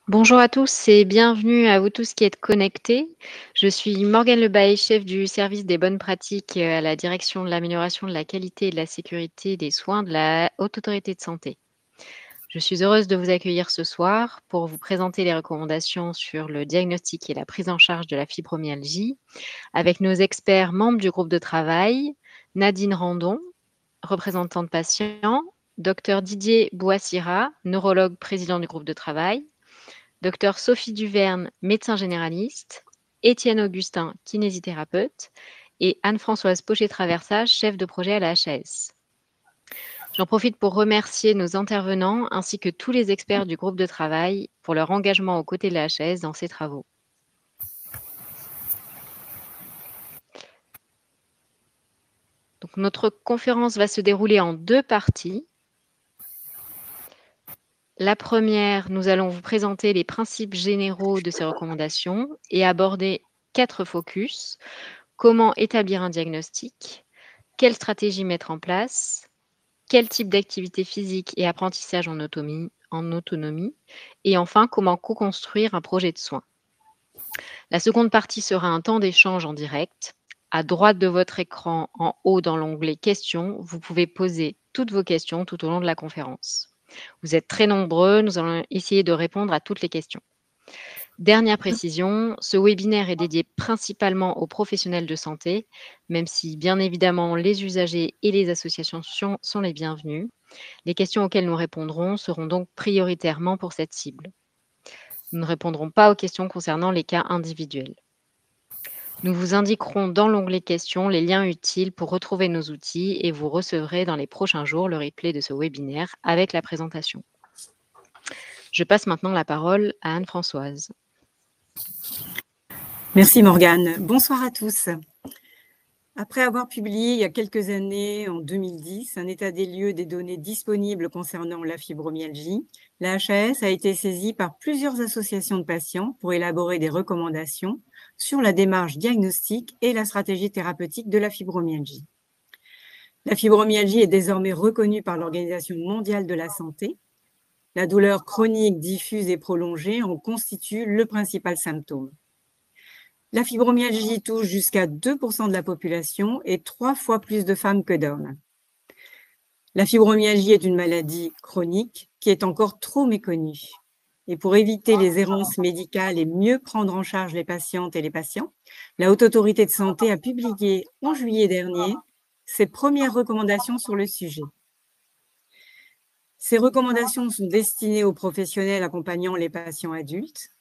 Bonjour à tous et bienvenue à vous tous qui êtes connectés. Je suis Morgane Lebaille, chef du service des bonnes pratiques à la direction de l'amélioration de la qualité et de la sécurité des soins de la Haute Autorité de Santé. Je suis heureuse de vous accueillir ce soir pour vous présenter les recommandations sur le diagnostic et la prise en charge de la fibromyalgie avec nos experts membres du groupe de travail, Nadine Randon, représentante patient, Dr Didier Bouassira, neurologue président du groupe de travail, Dr Sophie Duverne, médecin généraliste, Étienne Augustin, kinésithérapeute, et Anne-Françoise Pochet-Traversage, chef de projet à la HAS. J'en profite pour remercier nos intervenants ainsi que tous les experts du groupe de travail pour leur engagement aux côtés de la HAS dans ces travaux. Donc, notre conférence va se dérouler en 2 parties. La première, nous allons vous présenter les principes généraux de ces recommandations et aborder 4 focus. Comment établir un diagnostic? Quelle stratégie mettre en place? Quel type d'activité physique et apprentissage en autonomie? Et enfin, comment co-construire un projet de soins? La seconde partie sera un temps d'échange en direct. À droite de votre écran, en haut dans l'onglet Questions, vous pouvez poser toutes vos questions tout au long de la conférence. Vous êtes très nombreux, nous allons essayer de répondre à toutes les questions. Dernière précision, ce webinaire est dédié principalement aux professionnels de santé, même si bien évidemment les usagers et les associations sont les bienvenus. Les questions auxquelles nous répondrons seront donc prioritairement pour cette cible. Nous ne répondrons pas aux questions concernant les cas individuels. Nous vous indiquerons dans l'onglet Questions les liens utiles pour retrouver nos outils et vous recevrez dans les prochains jours le replay de ce webinaire avec la présentation. Je passe maintenant la parole à Anne-Françoise. Merci Morgane. Bonsoir à tous. Après avoir publié il y a quelques années, en 2010, un état des lieux des données disponibles concernant la fibromyalgie, la HAS a été saisie par plusieurs associations de patients pour élaborer des recommandations sur la démarche diagnostique et la stratégie thérapeutique de la fibromyalgie. La fibromyalgie est désormais reconnue par l'Organisation mondiale de la santé. La douleur chronique, diffuse et prolongée en constitue le principal symptôme. La fibromyalgie touche jusqu'à 2% de la population et 3 fois plus de femmes que d'hommes. La fibromyalgie est une maladie chronique qui est encore trop méconnue. Et pour éviter les errances médicales et mieux prendre en charge les patientes et les patients, la Haute Autorité de Santé a publié en juillet dernier ses premières recommandations sur le sujet. Ces recommandations sont destinées aux professionnels accompagnant les patients adultes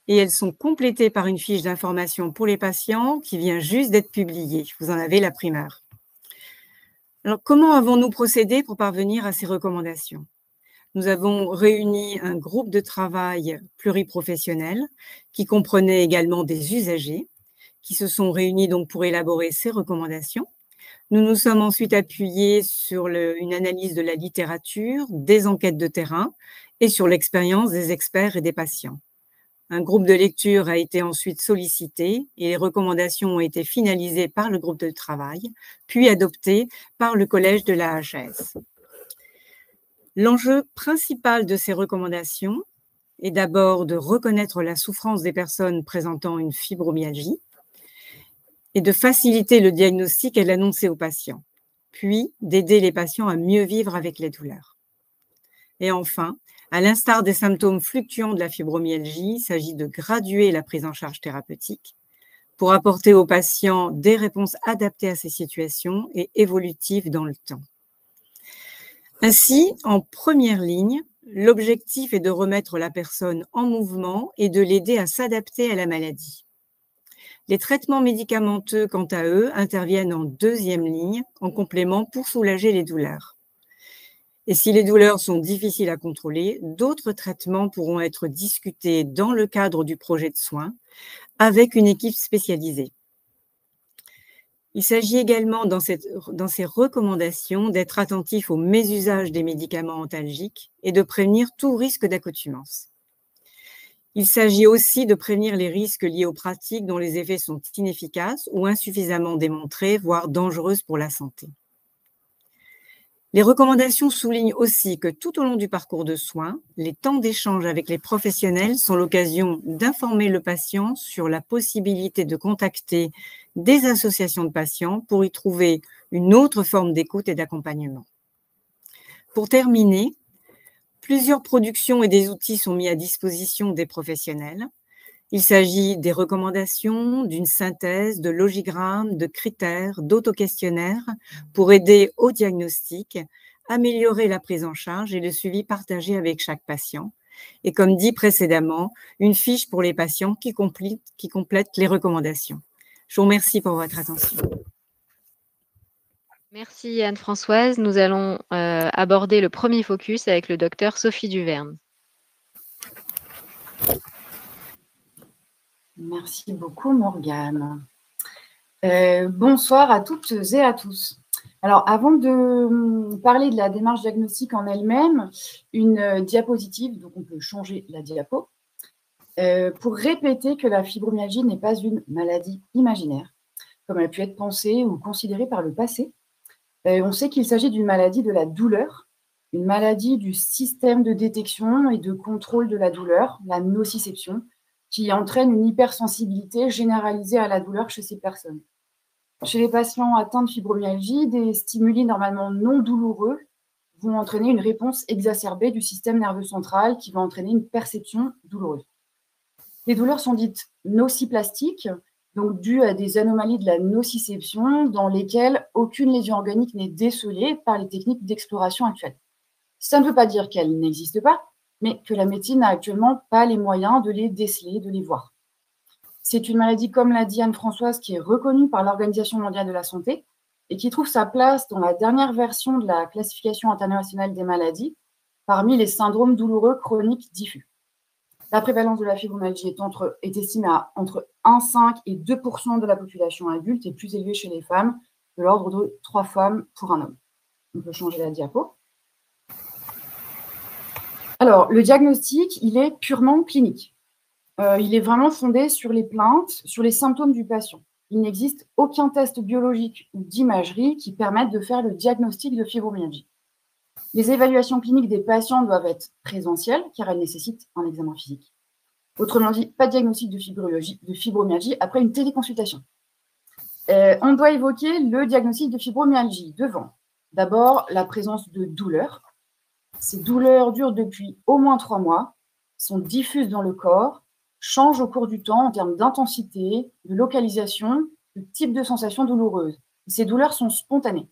et elles sont complétées par une fiche d'information pour les patients qui vient juste d'être publiée. Vous en avez la primeur. Alors, comment avons-nous procédé pour parvenir à ces recommandations? Nous avons réuni un groupe de travail pluriprofessionnel qui comprenait également des usagers qui se sont réunis donc pour élaborer ces recommandations. Nous nous sommes ensuite appuyés sur une analyse de la littérature, des enquêtes de terrain et sur l'expérience des experts et des patients. Un groupe de lecture a été ensuite sollicité et les recommandations ont été finalisées par le groupe de travail, puis adoptées par le collège de la HAS. L'enjeu principal de ces recommandations est d'abord de reconnaître la souffrance des personnes présentant une fibromyalgie et de faciliter le diagnostic et l'annoncer aux patients, puis d'aider les patients à mieux vivre avec les douleurs. Et enfin, à l'instar des symptômes fluctuants de la fibromyalgie, il s'agit de graduer la prise en charge thérapeutique pour apporter aux patients des réponses adaptées à ces situations et évolutives dans le temps. Ainsi, en première ligne, l'objectif est de remettre la personne en mouvement et de l'aider à s'adapter à la maladie. Les traitements médicamenteux, quant à eux, interviennent en deuxième ligne, en complément pour soulager les douleurs. Et si les douleurs sont difficiles à contrôler, d'autres traitements pourront être discutés dans le cadre du projet de soins avec une équipe spécialisée. Il s'agit également dans ces recommandations d'être attentif au mésusage des médicaments antalgiques et de prévenir tout risque d'accoutumance. Il s'agit aussi de prévenir les risques liés aux pratiques dont les effets sont inefficaces ou insuffisamment démontrés, voire dangereuses pour la santé. Les recommandations soulignent aussi que tout au long du parcours de soins, les temps d'échange avec les professionnels sont l'occasion d'informer le patient sur la possibilité de contacter des associations de patients pour y trouver une autre forme d'écoute et d'accompagnement. Pour terminer, plusieurs productions et des outils sont mis à disposition des professionnels. Il s'agit des recommandations, d'une synthèse, de logigrammes, de critères, d'autoquestionnaires pour aider au diagnostic, améliorer la prise en charge et le suivi partagé avec chaque patient. Et comme dit précédemment, une fiche pour les patients qui complète les recommandations. Je vous remercie pour votre attention. Merci Anne-Françoise. Nous allons aborder le premier focus avec le docteur Sophie Duverne. Merci beaucoup, Morgane. Bonsoir à toutes et à tous. Alors, avant de parler de la démarche diagnostique en elle-même, une diapositive, donc on peut changer la diapo, pour répéter que la fibromyalgie n'est pas une maladie imaginaire, comme elle a pu être pensée ou considérée par le passé. On sait qu'il s'agit d'une maladie de la douleur, une maladie du système de détection et de contrôle de la douleur, la nociception, qui entraîne une hypersensibilité généralisée à la douleur chez ces personnes. Chez les patients atteints de fibromyalgie, des stimuli normalement non douloureux vont entraîner une réponse exacerbée du système nerveux central qui va entraîner une perception douloureuse. Les douleurs sont dites nociplastiques, donc dues à des anomalies de la nociception dans lesquelles aucune lésion organique n'est décelée par les techniques d'exploration actuelles. Ça ne veut pas dire qu'elles n'existent pas, mais que la médecine n'a actuellement pas les moyens de les déceler, de les voir. C'est une maladie, comme l'a dit Anne-Françoise, qui est reconnue par l'Organisation mondiale de la santé et qui trouve sa place dans la dernière version de la classification internationale des maladies parmi les syndromes douloureux chroniques diffus. La prévalence de la fibromyalgie est estimée à entre 1,5 et 2% de la population adulte et plus élevée chez les femmes, de l'ordre de 3 femmes pour un homme. On peut changer la diapo. Alors, le diagnostic, il est purement clinique. Il est vraiment fondé sur les plaintes, sur les symptômes du patient. Il n'existe aucun test biologique ou d'imagerie qui permette de faire le diagnostic de fibromyalgie. Les évaluations cliniques des patients doivent être présentielles, car elles nécessitent un examen physique. Autrement dit, pas de diagnostic de fibromyalgie après une téléconsultation. On doit évoquer le diagnostic de fibromyalgie devant, d'abord, la présence de douleurs. Ces douleurs durent depuis au moins 3 mois, sont diffuses dans le corps, changent au cours du temps en termes d'intensité, de localisation, de type de sensation douloureuse. Ces douleurs sont spontanées.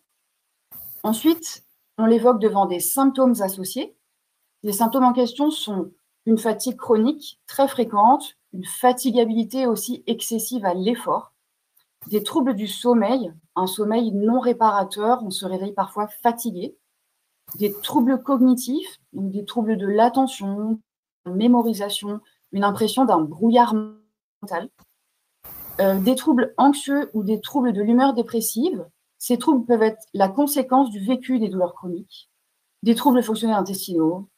Ensuite, on l'évoque devant des symptômes associés. Les symptômes en question sont une fatigue chronique très fréquente, une fatigabilité aussi excessive à l'effort, des troubles du sommeil, un sommeil non réparateur, on se réveille parfois fatigué, des troubles cognitifs, donc des troubles de l'attention, de la mémorisation, une impression d'un brouillard mental, des troubles anxieux ou des troubles de l'humeur dépressive. Ces troubles peuvent être la conséquence du vécu des douleurs chroniques, des troubles fonctionnels intestinaux.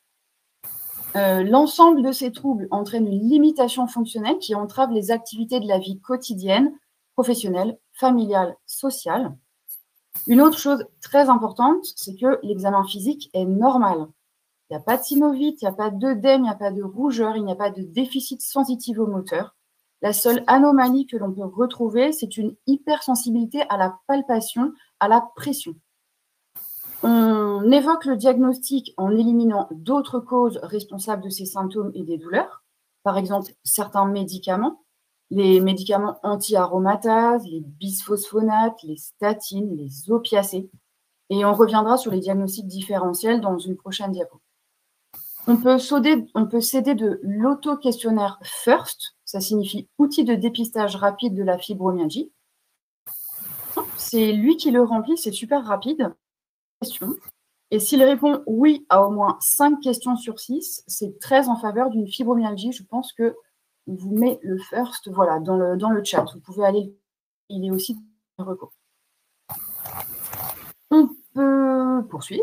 L'ensemble de ces troubles entraîne une limitation fonctionnelle qui entrave les activités de la vie quotidienne, professionnelle, familiale, sociale. Une autre chose très importante, c'est que l'examen physique est normal. Il n'y a pas de synovite, il n'y a pas d'œdème, il n'y a pas de rougeur, il n'y a pas de déficit sensitivo-moteur. La seule anomalie que l'on peut retrouver, c'est une hypersensibilité à la palpation, à la pression. On évoque le diagnostic en éliminant d'autres causes responsables de ces symptômes et des douleurs, par exemple certains médicaments, les médicaments anti-aromatases, les bisphosphonates, les statines, les opiacés, et on reviendra sur les diagnostics différentiels dans une prochaine diapo. On peut s'aider de l'auto-questionnaire FIRST, ça signifie outil de dépistage rapide de la fibromyalgie. C'est lui qui le remplit, c'est super rapide. Et s'il répond oui à au moins 5 questions sur 6, c'est très en faveur d'une fibromyalgie. Je pense que on vous met le FIRST voilà, dans le chat. Vous pouvez aller, il est aussi dans le recours. On peut poursuivre.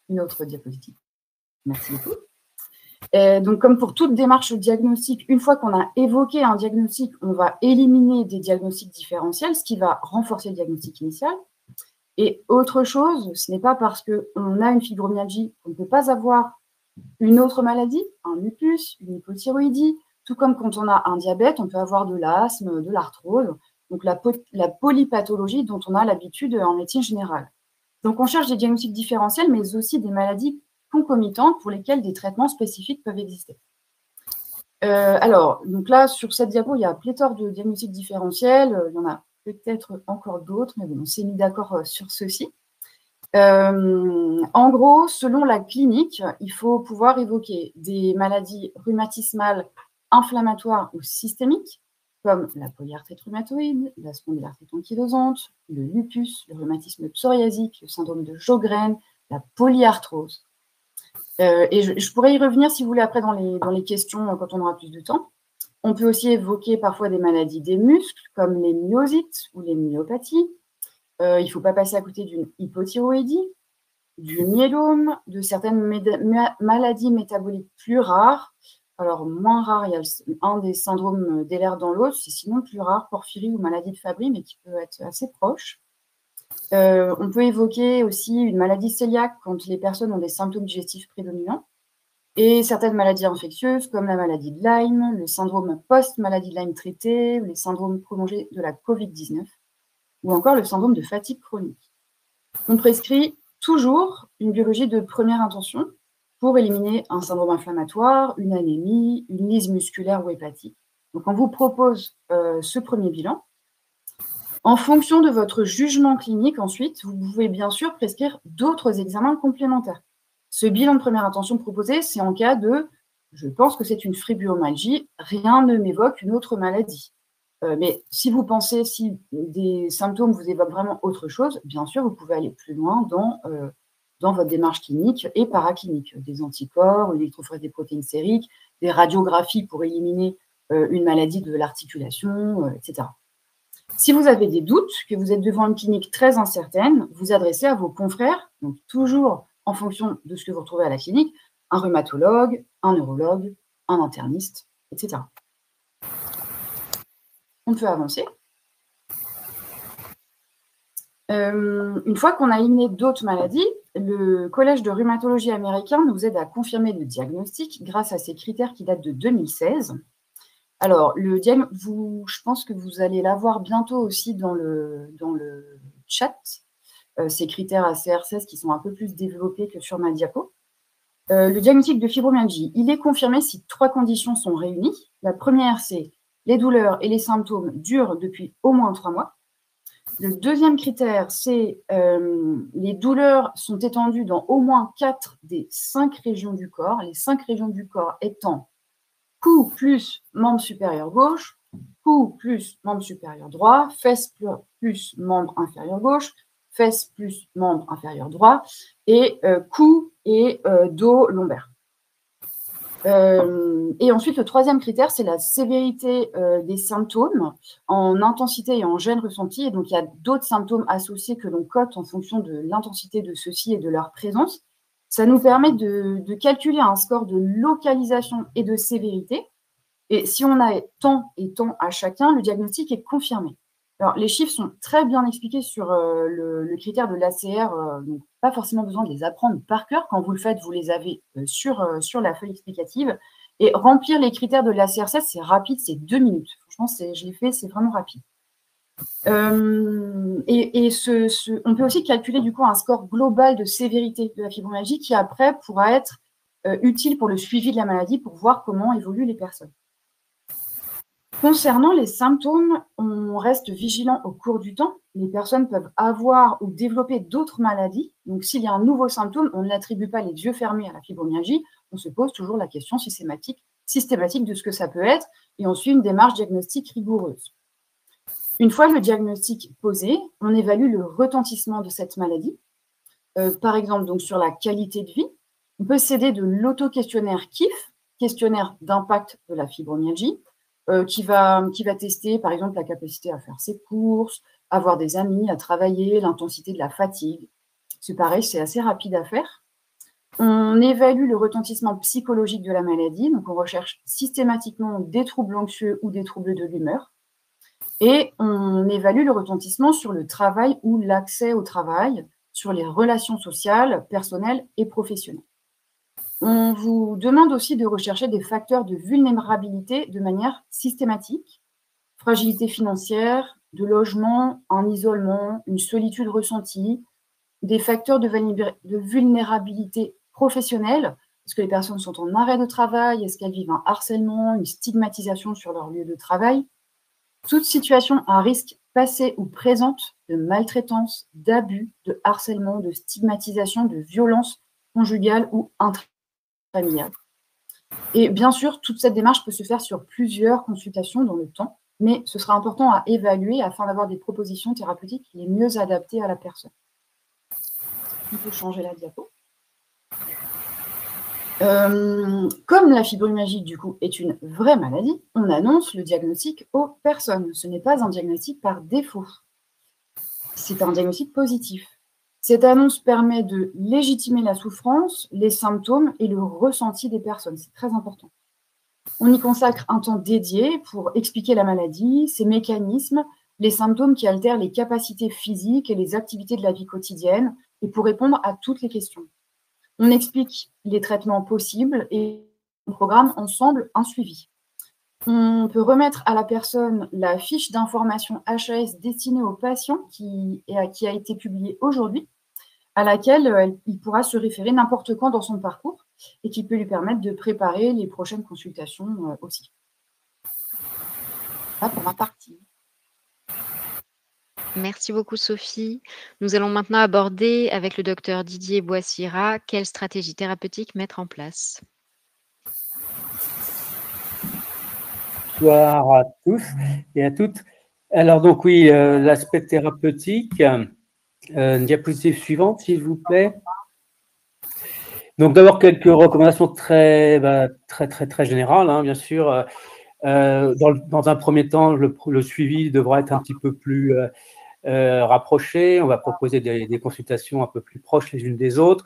Une autre diapositive. Merci beaucoup. Donc, comme pour toute démarche diagnostique, une fois qu'on a évoqué un diagnostic, on va éliminer des diagnostics différentiels, ce qui va renforcer le diagnostic initial. Et autre chose, ce n'est pas parce qu'on a une fibromyalgie qu'on ne peut pas avoir une autre maladie, un lupus, une hypothyroïdie, tout comme quand on a un diabète, on peut avoir de l'asthme, de l'arthrose, donc la polypathologie dont on a l'habitude en médecine générale. Donc on cherche des diagnostics différentiels, mais aussi des maladies concomitantes pour lesquelles des traitements spécifiques peuvent exister. Alors, donc là, sur cette diapo, il y a pléthore de diagnostics différentiels, il y en a peut-être encore d'autres, mais bon, on s'est mis d'accord sur ceux-ci. En gros, selon la clinique, il faut pouvoir évoquer des maladies rhumatismales inflammatoires ou systémiques, comme la polyarthrite rhumatoïde, la spondylarthrite ankylosante, le lupus, le rhumatisme psoriasique, le syndrome de Sjögren, la polyarthrose. Et je pourrais y revenir, si vous voulez, après dans les questions, quand on aura plus de temps. On peut aussi évoquer parfois des maladies des muscles, comme les myosites ou les myopathies. Il ne faut pas passer à côté d'une hypothyroïdie, du myélome, de certaines maladies métaboliques plus rares. Alors, moins rares, il y a un des syndromes d'Ehlers-Danlos, c'est sinon plus rare, porphyrie ou maladie de Fabry, mais qui peut être assez proche. On peut évoquer aussi une maladie cœliaque quand les personnes ont des symptômes digestifs prédominants. Et certaines maladies infectieuses comme la maladie de Lyme, le syndrome post-maladie de Lyme traité, ou les syndromes prolongés de la Covid-19, ou encore le syndrome de fatigue chronique. On prescrit toujours une biologie de première intention pour éliminer un syndrome inflammatoire, une anémie, une lyse musculaire ou hépatique. Donc on vous propose ce premier bilan. En fonction de votre jugement clinique, ensuite, vous pouvez bien sûr prescrire d'autres examens complémentaires. Ce bilan de première intention proposé, c'est en cas de « je pense que c'est une fibromyalgie, rien ne m'évoque une autre maladie ». Mais si vous pensez, si des symptômes vous évoquent vraiment autre chose, bien sûr, vous pouvez aller plus loin dans votre démarche clinique et paraclinique. Des anticorps, une électrophorésie des protéines sériques, des radiographies pour éliminer une maladie de l'articulation, etc. Si vous avez des doutes, que vous êtes devant une clinique très incertaine, vous adressez à vos confrères, donc toujours en fonction de ce que vous retrouvez à la clinique, un rhumatologue, un neurologue, un interniste, etc. On peut avancer. Une fois qu'on a éliminé d'autres maladies, le Collège de rhumatologie américain nous aide à confirmer le diagnostic grâce à ces critères qui datent de 2016. Alors, je pense que vous allez l'avoir bientôt aussi dans le chat, ces critères ACR16 qui sont un peu plus développés que sur ma diapo. Le diagnostic de fibromyalgie, il est confirmé si 3 conditions sont réunies. La première, c'est les douleurs et les symptômes durent depuis au moins 3 mois. Le deuxième critère, c'est les douleurs sont étendues dans au moins 4 des 5 régions du corps. Les 5 régions du corps étant cou plus membre supérieur gauche, cou plus membre supérieur droit, fesses plus membre inférieur gauche, fesses plus membre inférieur droit, et cou et dos lombaire. Et ensuite, le troisième critère, c'est la sévérité des symptômes en intensité et en gêne ressentie. Et donc, il y a d'autres symptômes associés que l'on cote en fonction de l'intensité de ceux-ci et de leur présence. Ça nous permet de calculer un score de localisation et de sévérité. Et si on a tant et tant à chacun, le diagnostic est confirmé. Alors, les chiffres sont très bien expliqués sur le critère de l'ACR, donc pas forcément besoin de les apprendre par cœur. Quand vous le faites, vous les avez sur la feuille explicative. Et remplir les critères de l'ACR16, c'est rapide, c'est 2 minutes. Franchement, je l'ai fait, c'est vraiment rapide. On peut aussi calculer du coup un score global de sévérité de la fibromyalgie qui après pourra être utile pour le suivi de la maladie pour voir comment évoluent les personnes. Concernant les symptômes, on reste vigilant au cours du temps. Les personnes peuvent avoir ou développer d'autres maladies. Donc, s'il y a un nouveau symptôme, on n'attribue pas les yeux fermés à la fibromyalgie. On se pose toujours la question systématique de ce que ça peut être et on suit une démarche diagnostique rigoureuse. Une fois le diagnostic posé, on évalue le retentissement de cette maladie. Par exemple, donc, sur la qualité de vie, on peut s'aider de l'auto-questionnaire KIF, questionnaire d'impact de la fibromyalgie, qui va tester, par exemple, la capacité à faire ses courses, avoir des amis, à travailler, l'intensité de la fatigue. C'est pareil, c'est assez rapide à faire. On évalue le retentissement psychologique de la maladie, donc on recherche systématiquement des troubles anxieux ou des troubles de l'humeur. Et on évalue le retentissement sur le travail ou l'accès au travail, sur les relations sociales, personnelles et professionnelles. On vous demande aussi de rechercher des facteurs de vulnérabilité de manière systématique. Fragilité financière, de logement, un isolement, une solitude ressentie, des facteurs de vulnérabilité professionnelle. Est-ce que les personnes sont en arrêt de travail? Est-ce qu'elles vivent un harcèlement, une stigmatisation sur leur lieu de travail? Toute situation à risque passé ou présente de maltraitance, d'abus, de harcèlement, de stigmatisation, de violence conjugale ou intrafamiliale. Et bien sûr, toute cette démarche peut se faire sur plusieurs consultations dans le temps, mais ce sera important à évaluer afin d'avoir des propositions thérapeutiques les mieux adaptées à la personne. On peut changer la diapo. Comme la fibromyalgie, du coup, est une vraie maladie, on annonce le diagnostic aux personnes. Ce n'est pas un diagnostic par défaut. C'est un diagnostic positif. Cette annonce permet de légitimer la souffrance, les symptômes et le ressenti des personnes. C'est très important. On y consacre un temps dédié pour expliquer la maladie, ses mécanismes, les symptômes qui altèrent les capacités physiques et les activités de la vie quotidienne, et pour répondre à toutes les questions. On explique les traitements possibles et on programme ensemble un suivi. On peut remettre à la personne la fiche d'information HAS destinée aux patients qui a été publiée aujourd'hui, à laquelle il pourra se référer n'importe quand dans son parcours et qui peut lui permettre de préparer les prochaines consultations aussi. Voilà pour ma partie. Merci beaucoup, Sophie. Nous allons maintenant aborder avec le docteur Didier Boissira quelle stratégie thérapeutique mettre en place. Bonsoir à tous et à toutes. Alors donc oui, l'aspect thérapeutique. Une diapositive suivante, s'il vous plaît. Donc d'abord quelques recommandations très générales, hein, bien sûr. Dans un premier temps, le suivi devra être un petit peu plus rapproché. On va proposer des consultations un peu plus proches les unes des autres,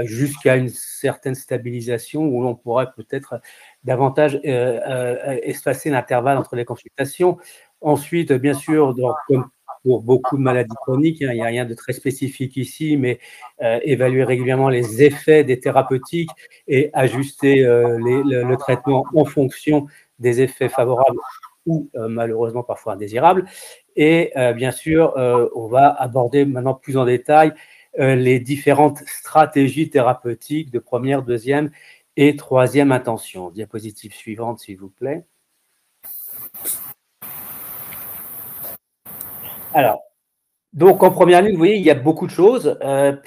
jusqu'à une certaine stabilisation où l'on pourrait peut-être davantage espacer l'intervalle entre les consultations. Ensuite, bien sûr, comme pour beaucoup de maladies chroniques, hein, il n'y a rien de très spécifique ici, mais évaluer régulièrement les effets des thérapeutiques et ajuster le traitement en fonction des effets favorables ou malheureusement parfois indésirables. Et bien sûr, on va aborder maintenant plus en détail les différentes stratégies thérapeutiques de première, deuxième et troisième intention. Diapositive suivante, s'il vous plaît. Alors, donc en première ligne, vous voyez, il y a beaucoup de choses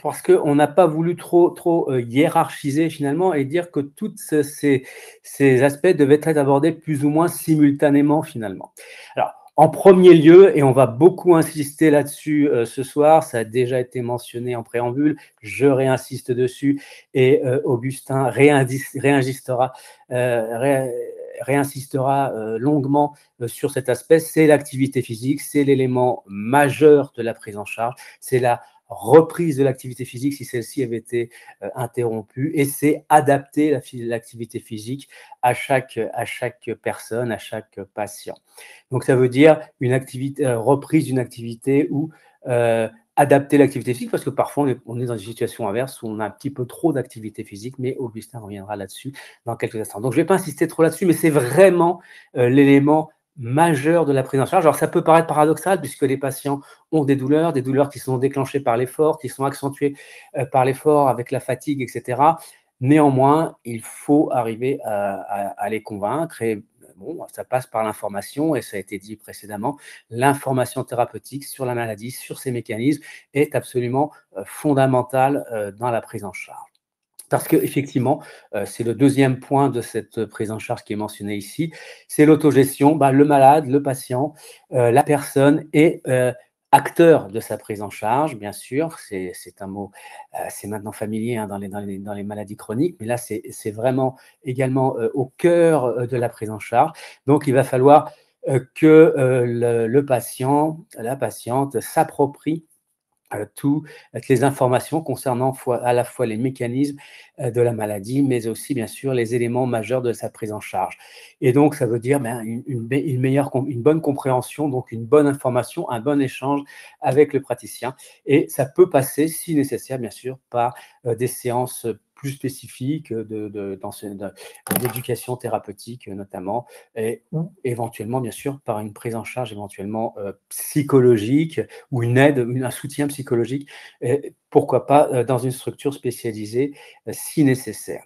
parce qu'on n'a pas voulu trop hiérarchiser finalement et dire que tous ces aspects devaient être abordés plus ou moins simultanément finalement. Alors, en premier lieu, et on va beaucoup insister là-dessus ce soir, ça a déjà été mentionné en préambule, je réinsiste dessus et Augustin réinsistera longuement sur cet aspect, c'est l'activité physique, c'est l'élément majeur de la prise en charge, c'est la reprise de l'activité physique si celle-ci avait été interrompue, et c'est adapter l'activité physique à chaque personne, à chaque patient. Donc ça veut dire une reprise d'une activité ou adapter l'activité physique, parce que parfois on est dans une situation inverse où on a un petit peu trop d'activité physique, mais Augustin reviendra là-dessus dans quelques instants. Donc je ne vais pas insister trop là-dessus, mais c'est vraiment l'élément majeur de la prise en charge. Alors ça peut paraître paradoxal puisque les patients ont des douleurs qui sont déclenchées par l'effort, qui sont accentuées par l'effort avec la fatigue, etc. Néanmoins, il faut arriver à les convaincre et bon, ça passe par l'information et ça a été dit précédemment, l'information thérapeutique sur la maladie, sur ses mécanismes est absolument fondamentale dans la prise en charge. Parce qu'effectivement, c'est le deuxième point de cette prise en charge qui est mentionné ici, c'est l'autogestion. Le malade, le patient, la personne est acteur de sa prise en charge, bien sûr, c'est un mot, c'est maintenant familier hein, dans les maladies chroniques, mais là, c'est vraiment également au cœur de la prise en charge. Donc, il va falloir que le patient, la patiente s'approprie toutes les informations concernant à la fois les mécanismes de la maladie, mais aussi, bien sûr, les éléments majeurs de sa prise en charge. Et donc, ça veut dire une bonne compréhension, donc une bonne information, un bon échange avec le praticien. Et ça peut passer, si nécessaire, bien sûr, par des séances plus spécifiques d'éducation thérapeutique notamment, ou éventuellement, bien sûr, par une prise en charge éventuellement psychologique ou une aide, un soutien psychologique, pourquoi pas dans une structure spécialisée si nécessaire.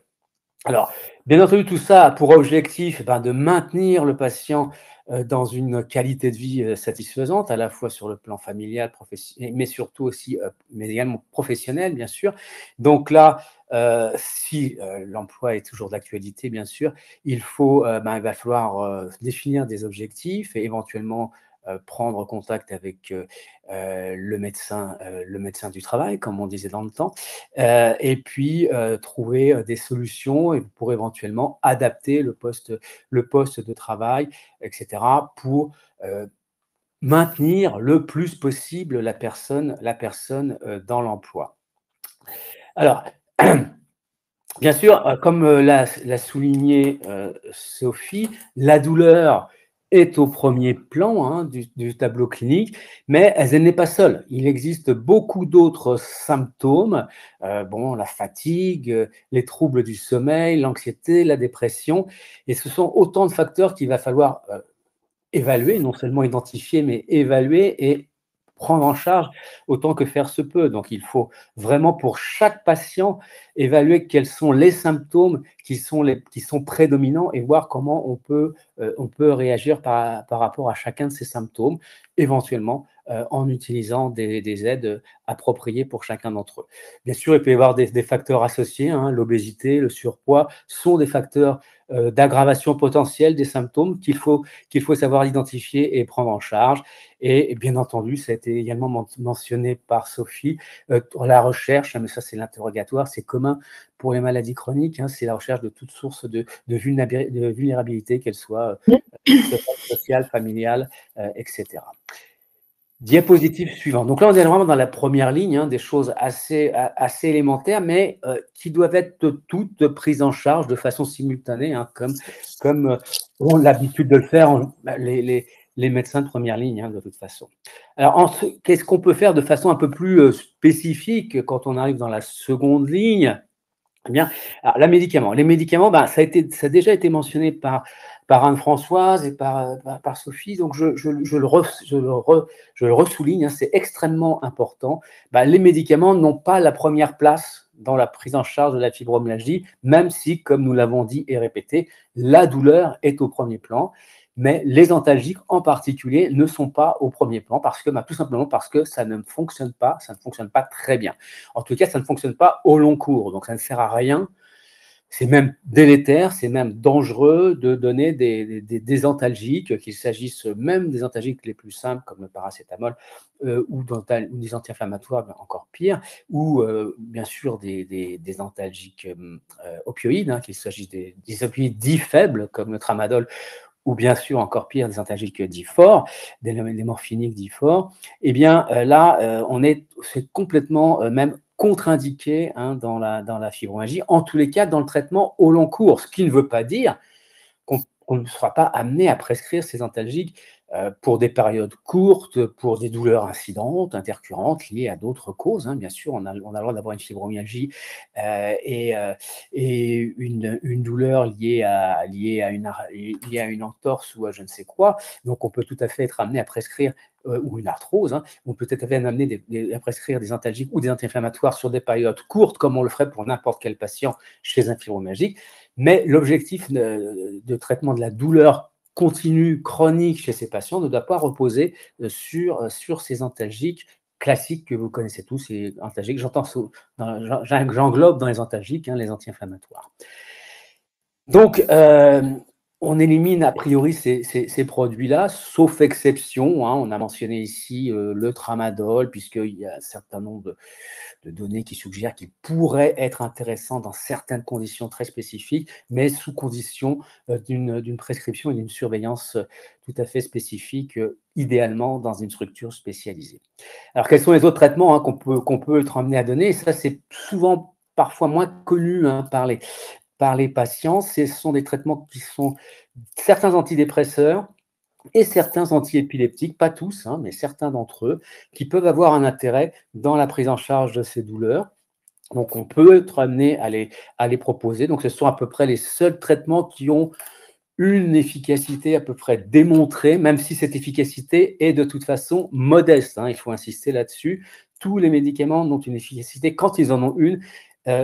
Alors, bien entendu, tout ça a pour objectif de maintenir le patient dans une qualité de vie satisfaisante, à la fois sur le plan familial, professionnel, mais surtout aussi, mais également professionnel, bien sûr. Donc là, si l'emploi est toujours d'actualité, bien sûr, il va falloir définir des objectifs et éventuellement prendre contact avec le médecin du travail, comme on disait dans le temps, et puis trouver des solutions pour éventuellement adapter le poste de travail, etc., pour maintenir le plus possible la personne dans l'emploi. Alors, bien sûr, comme l'a souligné Sophie, la douleur est au premier plan du tableau clinique, mais elle n'est pas seule. Il existe beaucoup d'autres symptômes, la fatigue, les troubles du sommeil, l'anxiété, la dépression, et ce sont autant de facteurs qu'il va falloir évaluer, non seulement identifier, mais évaluer et prendre en charge autant que faire se peut. Donc, il faut vraiment pour chaque patient évaluer quels sont les symptômes qui sont prédominants et voir comment on peut réagir par rapport à chacun de ces symptômes, éventuellement en utilisant des aides appropriées pour chacun d'entre eux. Bien sûr, il peut y avoir des facteurs associés, l'obésité, le surpoids sont des facteurs d'aggravation potentielle des symptômes qu'il faut savoir identifier et prendre en charge. Et bien entendu, ça a été également mentionné par Sophie, la recherche, mais ça c'est l'interrogatoire, c'est commun pour les maladies chroniques, c'est la recherche de toutes sources de vulnérabilité, qu'elles soient sociales, familiales, etc. Diapositive suivante. Donc là, on est vraiment dans la première ligne, des choses assez élémentaires, mais qui doivent être toutes prises en charge de façon simultanée, comme ont l'habitude de le faire les médecins de première ligne, de toute façon. Alors, qu'est-ce qu'on peut faire de façon un peu plus spécifique quand on arrive dans la seconde ligne? Eh bien, alors, les médicaments, ça a déjà été mentionné par Anne-Françoise et par Sophie, donc je le ressouligne, c'est extrêmement important. Les médicaments n'ont pas la première place dans la prise en charge de la fibromyalgie, même si, comme nous l'avons dit et répété, la douleur est au premier plan. Mais les antalgiques en particulier ne sont pas au premier plan tout simplement parce que ça ne fonctionne pas très bien. En tout cas, ça ne fonctionne pas au long cours, donc ça ne sert à rien. C'est même délétère, c'est même dangereux de donner des antalgiques, qu'il s'agisse même des antalgiques les plus simples comme le paracétamol ou des anti-inflammatoires, encore pire, ou bien sûr des antalgiques opioïdes, qu'il s'agisse des opioïdes dits faibles comme le tramadol, ou bien sûr, encore pire, des antalgiques dits forts, des morphiniques dits forts, eh bien là, c'est complètement même contre-indiqué dans la fibromyalgie, en tous les cas dans le traitement au long cours, ce qui ne veut pas dire qu'on ne sera pas amené à prescrire ces antalgiques pour des périodes courtes, pour des douleurs incidentes, intercurrentes, liées à d'autres causes. Bien sûr, on a le droit d'avoir une fibromyalgie et une douleur liée à une entorse ou à je ne sais quoi. Donc, on peut tout à fait être amené à prescrire, ou une arthrose, on peut tout à fait être amené à prescrire des antalgiques ou des anti-inflammatoires sur des périodes courtes, comme on le ferait pour n'importe quel patient chez un fibromyalgique. Mais l'objectif de traitement de la douleur continue, chronique chez ces patients ne doit pas reposer sur ces antalgiques classiques que vous connaissez tous, et antalgiques, j'englobe dans les antalgiques les anti-inflammatoires. Donc, On élimine a priori ces produits-là, sauf exception, hein. On a mentionné ici le tramadol, puisqu'il y a un certain nombre de données qui suggèrent qu'il pourrait être intéressant dans certaines conditions très spécifiques, mais sous condition d'une prescription et d'une surveillance tout à fait spécifique, idéalement dans une structure spécialisée. Alors, quels sont les autres traitements, hein, qu'on peut être amené à donner? Ça, c'est souvent, parfois moins connu, hein, par les patients. Ce sont des traitements qui sont certains antidépresseurs et certains antiépileptiques, pas tous, hein, mais certains d'entre eux, qui peuvent avoir un intérêt dans la prise en charge de ces douleurs. Donc, on peut être amené à les proposer. Donc, ce sont à peu près les seuls traitements qui ont une efficacité à peu près démontrée, même si cette efficacité est de toute façon modeste, hein, il faut insister là-dessus. Tous les médicaments ont une efficacité, quand ils en ont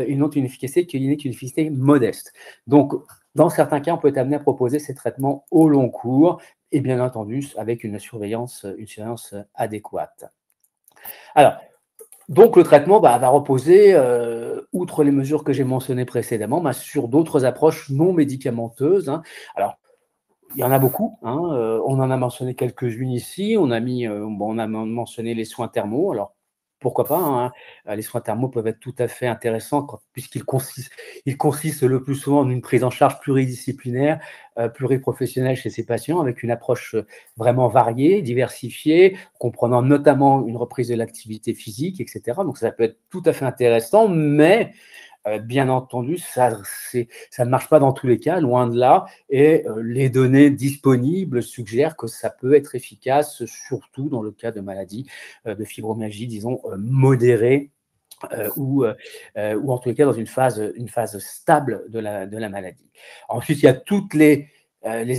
ils n'ont une efficacité qui n'est qu'une efficacité modeste. Donc, dans certains cas, on peut être amené à proposer ces traitements au long cours et bien entendu avec une surveillance adéquate. Alors, donc, le traitement va reposer, outre les mesures que j'ai mentionnées précédemment, sur d'autres approches non médicamenteuses, hein. Alors, il y en a beaucoup, hein, on en a mentionné quelques-unes ici. On a mentionné les soins thermaux. Alors, pourquoi pas, hein, les soins thermaux peuvent être tout à fait intéressants puisqu'ils consistent le plus souvent en une prise en charge pluridisciplinaire, pluriprofessionnelle chez ces patients, avec une approche vraiment variée, diversifiée, comprenant notamment une reprise de l'activité physique, etc. Donc, ça peut être tout à fait intéressant, mais bien entendu, ça ne marche pas dans tous les cas, loin de là, et les données disponibles suggèrent que ça peut être efficace, surtout dans le cas de maladies de fibromyalgie, disons, modérée, ou en tous les cas dans une phase stable de la maladie. Ensuite, il y a toutes les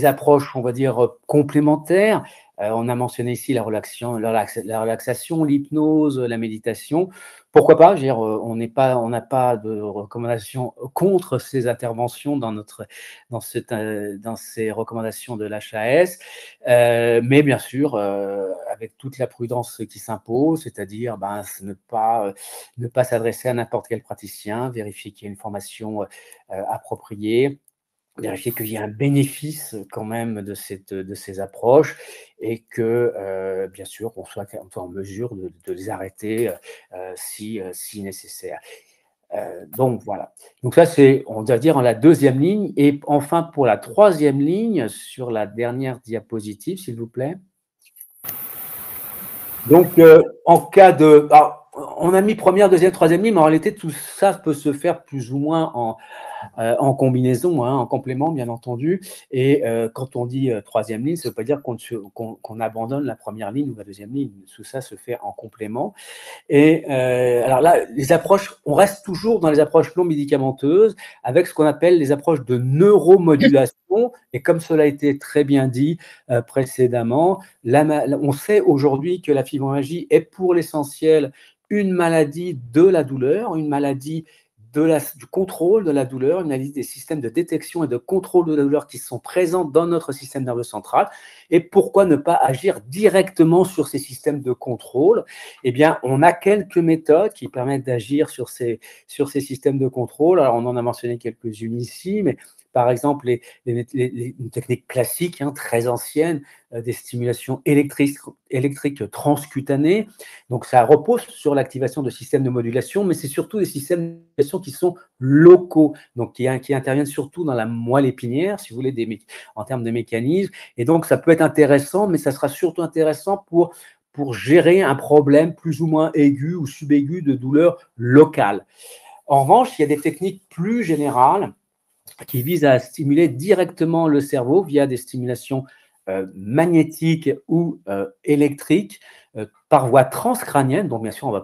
approches, on va dire, complémentaires. On a mentionné ici la relaxation, l'hypnose, la méditation. Pourquoi pas? Je veux dire, on n'a pas de recommandation contre ces interventions dans ces recommandations de l'HAS, mais bien sûr, avec toute la prudence qui s'impose, c'est-à-dire ne pas s'adresser à n'importe quel praticien, vérifier qu'il y a une formation appropriée, vérifier qu'il y a un bénéfice quand même de ces approches et que, bien sûr, on soit en mesure de les arrêter si nécessaire. Donc, voilà. Donc, ça, c'est, on va dire, en la deuxième ligne. Et enfin, pour la troisième ligne, sur la dernière diapositive, s'il vous plaît. Donc, en cas de… Alors, on a mis première, deuxième, troisième ligne, mais en réalité, tout ça peut se faire plus ou moins en combinaison, hein, en complément, bien entendu. Et quand on dit troisième ligne, ça ne veut pas dire qu'on abandonne la première ligne ou la deuxième ligne. Tout ça se fait en complément. Et alors là, les approches, on reste toujours dans les approches non médicamenteuses avec ce qu'on appelle les approches de neuromodulation. Et comme cela a été très bien dit précédemment, on sait aujourd'hui que la fibromyalgie est pour l'essentiel une maladie de la douleur, une maladie du contrôle de la douleur, une analyse des systèmes de détection et de contrôle de la douleur qui sont présents dans notre système nerveux central. Et pourquoi ne pas agir directement sur ces systèmes de contrôle? Eh bien, on a quelques méthodes qui permettent d'agir sur ces systèmes de contrôle. Alors, on en a mentionné quelques-unes ici, mais par exemple, une technique classique, hein, très ancienne, des stimulations électriques transcutanées. Donc, ça repose sur l'activation de systèmes de modulation, mais c'est surtout des systèmes de modulation qui sont locaux, donc qui interviennent surtout dans la moelle épinière, si vous voulez, en termes de mécanismes. Et donc, ça peut être intéressant, mais ça sera surtout intéressant pour gérer un problème plus ou moins aigu ou subaigu de douleur locale. En revanche, il y a des techniques plus générales qui visent à stimuler directement le cerveau via des stimulations magnétiques ou électriques par voie transcrânienne. Donc, bien sûr, on ne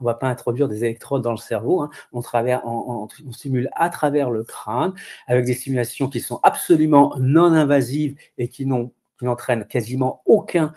va pas introduire des électrodes dans le cerveau, hein. On stimule à travers le crâne avec des stimulations qui sont absolument non invasives et qui n'entraînent quasiment aucun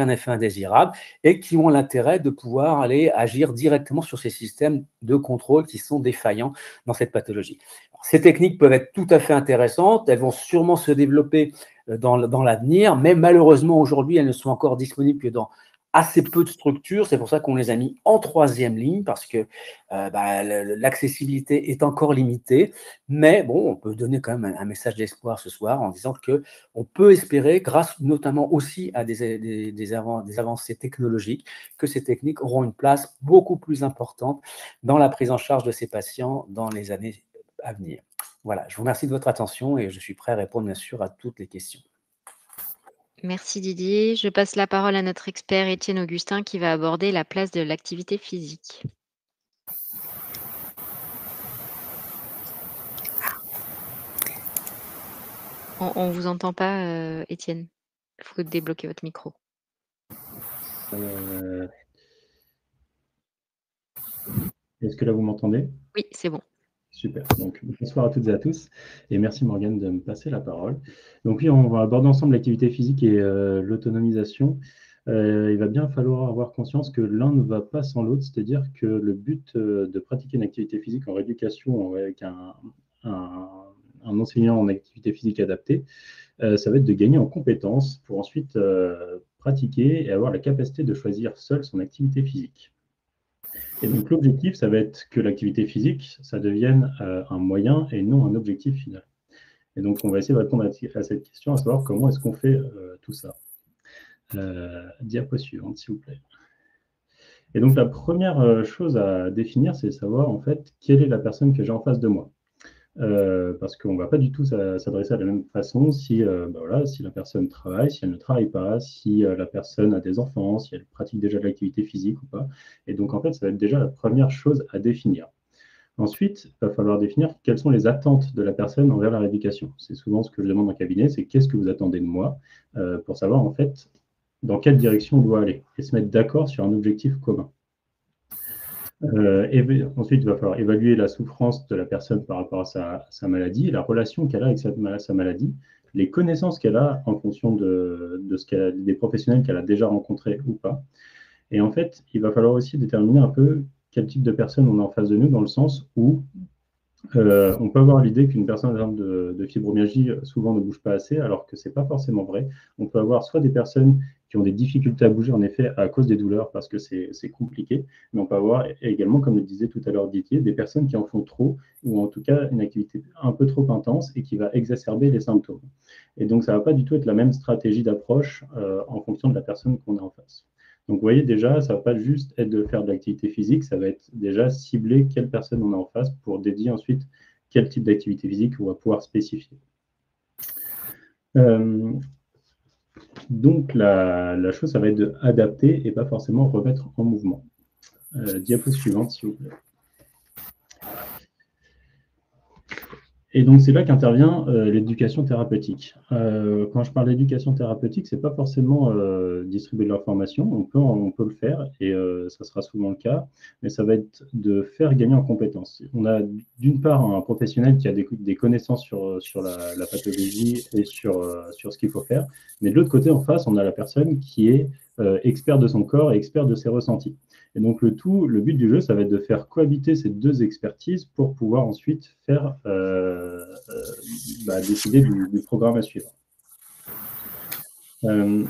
effet indésirable et qui ont l'intérêt de pouvoir aller agir directement sur ces systèmes de contrôle qui sont défaillants dans cette pathologie. Alors, ces techniques peuvent être tout à fait intéressantes, elles vont sûrement se développer dans l'avenir, mais malheureusement aujourd'hui, elles ne sont encore disponibles que dans assez peu de structures. C'est pour ça qu'on les a mis en 3e ligne, parce que l'accessibilité est encore limitée. Mais bon, on peut donner quand même un message d'espoir ce soir en disant qu'on peut espérer, grâce notamment aussi à des avancées technologiques, que ces techniques auront une place beaucoup plus importante dans la prise en charge de ces patients dans les années à venir. Voilà, je vous remercie de votre attention et je suis prêt à répondre bien sûr à toutes les questions. Merci Didier. Je passe la parole à notre expert Étienne Augustin qui va aborder la place de l'activité physique. On ne vous entend pas, Étienne. Il faut débloquer votre micro. Est-ce que là, vous m'entendez? Oui, c'est bon. Super. Donc, bonsoir à toutes et à tous. Et merci Morgane de me passer la parole. Donc oui, on va aborder ensemble l'activité physique et l'autonomisation. Il va bien falloir avoir conscience que l'un ne va pas sans l'autre, c'est-à-dire que le but de pratiquer une activité physique en rééducation avec un enseignant en activité physique adaptée, ça va être de gagner en compétences pour ensuite pratiquer et avoir la capacité de choisir seul son activité physique. Et donc l'objectif, ça va être que l'activité physique, ça devienne un moyen et non un objectif final. Et donc on va essayer de répondre à cette question, à savoir comment est-ce qu'on fait tout ça. Diapo suivante, s'il vous plaît. Et donc la première chose à définir, c'est savoir en fait quelle est la personne que j'ai en face de moi. Parce qu'on ne va pas du tout s'adresser à la même façon si la personne travaille, si elle ne travaille pas, si la personne a des enfants, si elle pratique déjà de l'activité physique ou pas. Et donc, en fait, ça va être déjà la première chose à définir. Ensuite, il va falloir définir quelles sont les attentes de la personne envers la rééducation. C'est souvent ce que je demande en cabinet, c'est qu'est-ce que vous attendez de moi pour savoir, en fait, dans quelle direction on doit aller et se mettre d'accord sur un objectif commun. Ensuite, il va falloir évaluer la souffrance de la personne par rapport à sa maladie, la relation qu'elle a avec sa maladie, les connaissances qu'elle a en fonction des professionnels qu'elle a déjà rencontrés ou pas. Et en fait, il va falloir aussi déterminer un peu quel type de personne on a en face de nous, dans le sens où on peut avoir l'idée qu'une personne atteinte de fibromyalgie souvent ne bouge pas assez, alors que ce n'est pas forcément vrai. On peut avoir soit des personnes qui ont des difficultés à bouger, en effet, à cause des douleurs, parce que c'est compliqué, mais on peut avoir également, comme le disait tout à l'heure Didier, des personnes qui en font trop, ou en tout cas une activité un peu trop intense et qui va exacerber les symptômes. Et donc, ça ne va pas du tout être la même stratégie d'approche en fonction de la personne qu'on a en face. Donc, vous voyez déjà, ça ne va pas juste être de faire de l'activité physique, ça va être déjà cibler quelle personne on a en face pour dédier ensuite quel type d'activité physique on va pouvoir spécifier. Donc, la chose, ça va être d'adapter et pas forcément remettre en mouvement. Diapo suivante, s'il vous plaît. Et donc, c'est là qu'intervient l'éducation thérapeutique. Quand je parle d'éducation thérapeutique, ce n'est pas forcément distribuer de l'information, on peut le faire, et ça sera souvent le cas, mais ça va être de faire gagner en compétences. On a d'une part un professionnel qui a des connaissances sur la pathologie et sur ce qu'il faut faire, mais de l'autre côté, en face, on a la personne qui est expert de son corps et expert de ses ressentis. Et donc le but du jeu, ça va être de faire cohabiter ces deux expertises pour pouvoir ensuite faire décider du programme à suivre. Et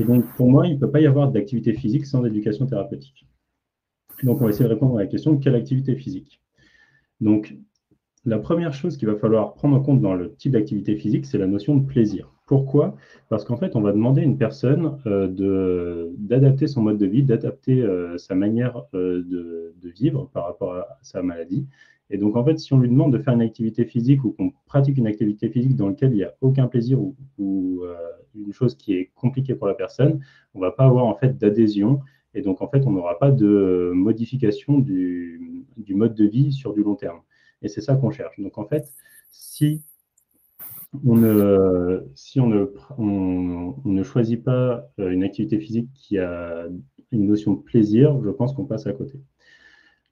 donc pour moi, il ne peut pas y avoir d'activité physique sans éducation thérapeutique. Et donc on va essayer de répondre à la question, quelle activité physique? Donc la première chose qu'il va falloir prendre en compte dans le type d'activité physique, c'est la notion de plaisir. Pourquoi? Parce qu'en fait, on va demander à une personne d'adapter son mode de vie, d'adapter sa manière de vivre par rapport à sa maladie. Et donc, en fait, si on lui demande de faire une activité physique ou qu'on pratique une activité physique dans laquelle il n'y a aucun plaisir ou une chose qui est compliquée pour la personne, on ne va pas avoir en fait d'adhésion. Et donc, en fait, on n'aura pas de modification du mode de vie sur du long terme. Et c'est ça qu'on cherche. Donc, en fait, si on ne choisit pas une activité physique qui a une notion de plaisir, je pense qu'on passe à côté.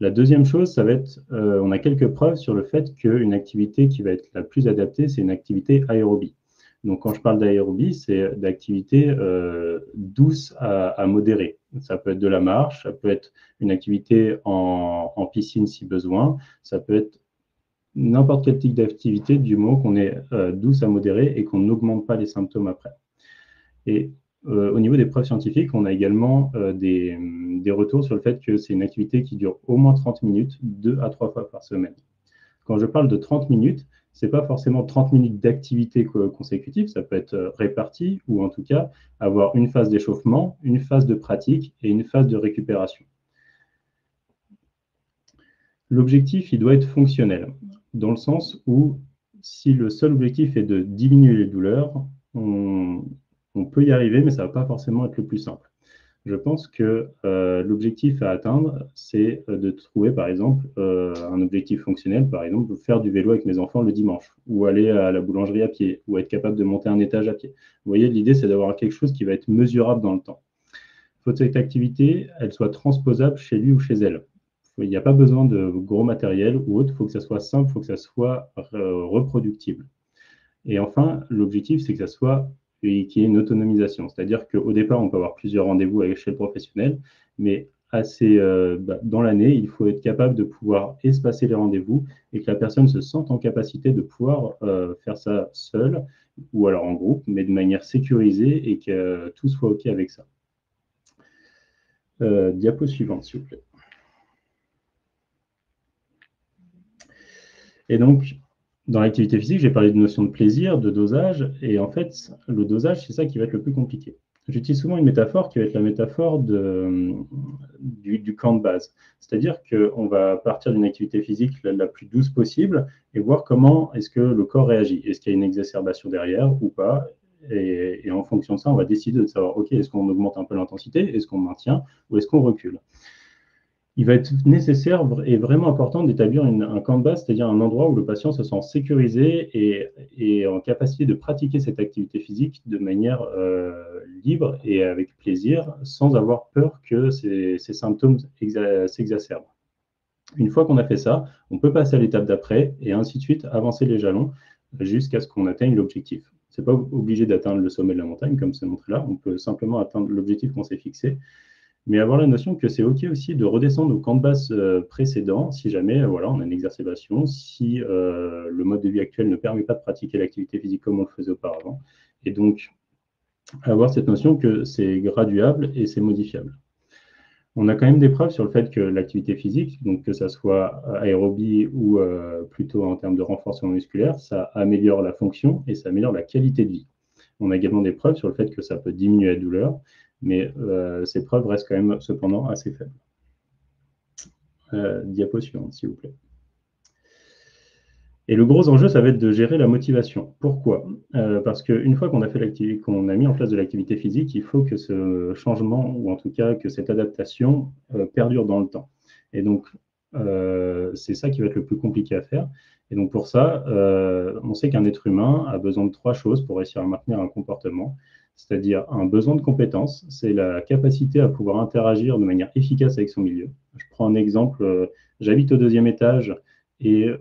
La deuxième chose, ça va être, on a quelques preuves sur le fait qu'une activité qui va être la plus adaptée, c'est une activité aérobie. Donc, quand je parle d'aérobie, c'est d'activité douce à modérée. Ça peut être de la marche, ça peut être une activité en piscine si besoin, ça peut être n'importe quel type d'activité du moment qu'on est douce à modérée et qu'on n'augmente pas les symptômes après. Et au niveau des preuves scientifiques, on a également des retours sur le fait que c'est une activité qui dure au moins 30 minutes, 2 à 3 fois par semaine. Quand je parle de 30 minutes, ce n'est pas forcément 30 minutes d'activité consécutive, ça peut être réparti, ou en tout cas avoir une phase d'échauffement, une phase de pratique et une phase de récupération. L'objectif, il doit être fonctionnel, dans le sens où si le seul objectif est de diminuer les douleurs, on peut y arriver, mais ça ne va pas forcément être le plus simple. Je pense que l'objectif à atteindre, c'est de trouver, par exemple, un objectif fonctionnel, par exemple, faire du vélo avec mes enfants le dimanche, ou aller à la boulangerie à pied, ou être capable de monter un étage à pied. Vous voyez, l'idée, c'est d'avoir quelque chose qui va être mesurable dans le temps. Il faut que cette activité, elle soit transposable chez lui ou chez elle. Il n'y a pas besoin de gros matériel ou autre, il faut que ça soit simple, il faut que ça soit reproductible. Et enfin, l'objectif, c'est que ça soit et qu'il y ait une autonomisation. C'est-à-dire qu'au départ, on peut avoir plusieurs rendez-vous chez le professionnel, mais dans l'année, il faut être capable de pouvoir espacer les rendez-vous et que la personne se sente en capacité de pouvoir faire ça seule ou alors en groupe, mais de manière sécurisée et que tout soit OK avec ça. Diapo suivante, s'il vous plaît. Et donc, dans l'activité physique, j'ai parlé de notion de plaisir, de dosage, et en fait, le dosage, c'est ça qui va être le plus compliqué. J'utilise souvent une métaphore qui va être la métaphore du camp de base. C'est-à-dire qu'on va partir d'une activité physique la plus douce possible et voir comment est-ce que le corps réagit. Est-ce qu'il y a une exacerbation derrière ou pas? Et en fonction de ça, on va décider de savoir, OK, est-ce qu'on augmente un peu l'intensité? Est-ce qu'on maintient? Ou est-ce qu'on recule? Il va être nécessaire et vraiment important d'établir un camp de base, c'est-à-dire un endroit où le patient se sent sécurisé et en capacité de pratiquer cette activité physique de manière libre et avec plaisir, sans avoir peur que ces symptômes s'exacerbent. Une fois qu'on a fait ça, on peut passer à l'étape d'après et ainsi de suite, avancer les jalons jusqu'à ce qu'on atteigne l'objectif. Ce n'est pas obligé d'atteindre le sommet de la montagne, comme c'est montré là, on peut simplement atteindre l'objectif qu'on s'est fixé. Mais avoir la notion que c'est OK aussi de redescendre au camp de base précédent si jamais voilà, on a une exacerbation, si le mode de vie actuel ne permet pas de pratiquer l'activité physique comme on le faisait auparavant. Et donc, avoir cette notion que c'est graduable et c'est modifiable. On a quand même des preuves sur le fait que l'activité physique, donc que ça soit aérobie ou plutôt en termes de renforcement musculaire, ça améliore la fonction et ça améliore la qualité de vie. On a également des preuves sur le fait que ça peut diminuer la douleur, mais ces preuves restent quand même cependant assez faibles. Diapo suivante, s'il vous plaît. Et le gros enjeu, ça va être de gérer la motivation. Pourquoi? Parce qu'une fois qu'on a mis en place de l'activité physique, il faut que ce changement, ou en tout cas que cette adaptation, perdure dans le temps. Et donc, c'est ça qui va être le plus compliqué à faire. Et donc pour ça, on sait qu'un être humain a besoin de 3 choses pour réussir à maintenir un comportement, c'est-à-dire un besoin de compétence, c'est la capacité à pouvoir interagir de manière efficace avec son milieu. Je prends un exemple, j'habite au 2e étage et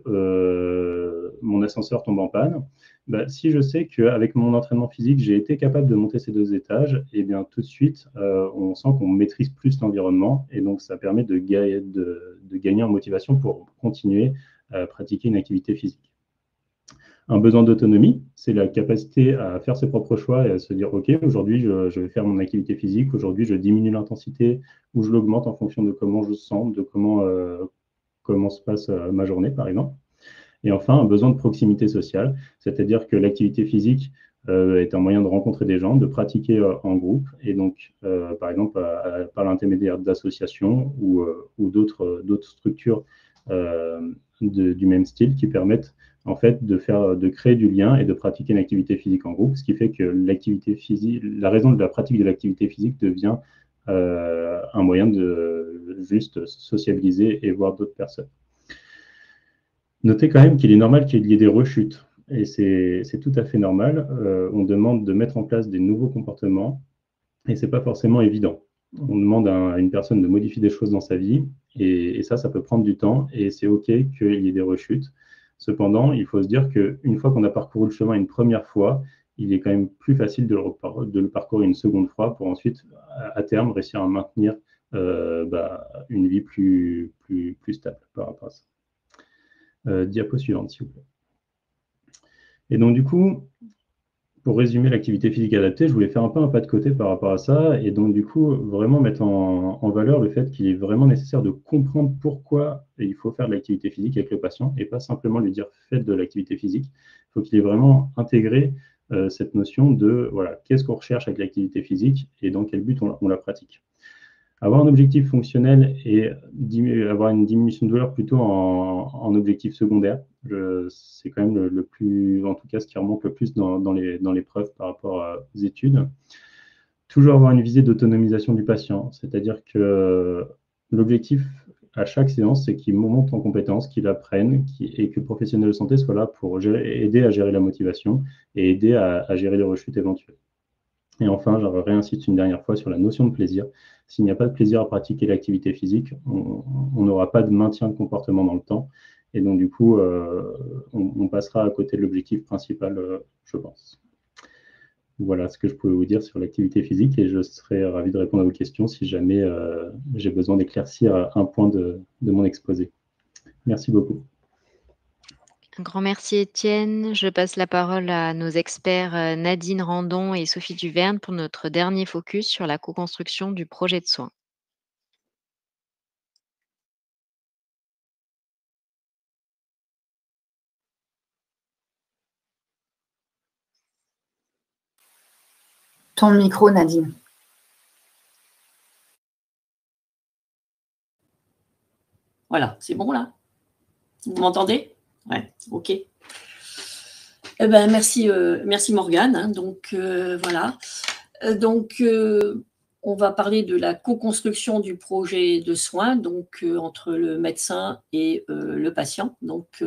mon ascenseur tombe en panne. Bah, si je sais qu'avec mon entraînement physique, j'ai été capable de monter ces 2 étages, et bien tout de suite, on sent qu'on maîtrise plus l'environnement, et donc ça permet de gagner en motivation pour continuer à pratiquer une activité physique. Un besoin d'autonomie, c'est la capacité à faire ses propres choix et à se dire, OK, aujourd'hui, je vais faire mon activité physique, aujourd'hui, je diminue l'intensité ou je l'augmente en fonction de comment je me sens, de comment se passe ma journée, par exemple. Et enfin, un besoin de proximité sociale, c'est-à-dire que l'activité physique est un moyen de rencontrer des gens, de pratiquer en groupe, et donc, par exemple, par l'intermédiaire d'associations ou d'autres structures du même style qui permettent en fait de créer du lien et de pratiquer une activité physique en groupe, ce qui fait que la raison de la pratique de l'activité physique devient un moyen de juste sociabiliser et voir d'autres personnes. Notez quand même qu'il est normal qu'il y ait des rechutes, et c'est tout à fait normal. On demande de mettre en place des nouveaux comportements, et ce n'est pas forcément évident. On demande à une personne de modifier des choses dans sa vie, et ça peut prendre du temps, et c'est OK qu'il y ait des rechutes. Cependant, il faut se dire qu'une fois qu'on a parcouru le chemin une première fois, il est quand même plus facile de le parcourir une seconde fois pour ensuite, à terme, réussir à maintenir une vie plus stable par rapport à ça. Diapo suivante, s'il vous plaît. Et donc, du coup, pour résumer l'activité physique adaptée, je voulais faire un peu un pas de côté par rapport à ça et donc du coup vraiment mettre en valeur le fait qu'il est vraiment nécessaire de comprendre pourquoi il faut faire de l'activité physique avec le patient et pas simplement lui dire faites de l'activité physique. Il faut qu'il ait vraiment intégré cette notion de voilà, qu'est-ce qu'on recherche avec l'activité physique et dans quel but on la pratique. Avoir un objectif fonctionnel et avoir une diminution de douleur plutôt en objectif secondaire, c'est quand même le plus, en tout cas, ce qui remonte le plus dans les preuves par rapport aux études. Toujours avoir une visée d'autonomisation du patient, c'est-à-dire que l'objectif à chaque séance, c'est qu'il monte en compétence, qu'il apprenne et que le professionnel de santé soit là pour aider à gérer la motivation et aider à gérer les rechutes éventuelles. Et enfin, je réinsiste une dernière fois sur la notion de plaisir. S'il n'y a pas de plaisir à pratiquer l'activité physique, on n'aura pas de maintien de comportement dans le temps. Et donc, du coup, on passera à côté de l'objectif principal, je pense. Voilà ce que je pouvais vous dire sur l'activité physique et je serais ravi de répondre à vos questions si jamais j'ai besoin d'éclaircir un point de mon exposé. Merci beaucoup. Un grand merci Étienne. Je passe la parole à nos experts Nadine Randon et Sophie Duverne pour notre dernier focus sur la co-construction du projet de soins. Ton micro, Nadine. Voilà, c'est bon là? Vous m'entendez? Ouais, ok. Eh ben, merci Morgane. Hein, donc voilà. On va parler de la co-construction du projet de soins, donc entre le médecin et le patient. Donc,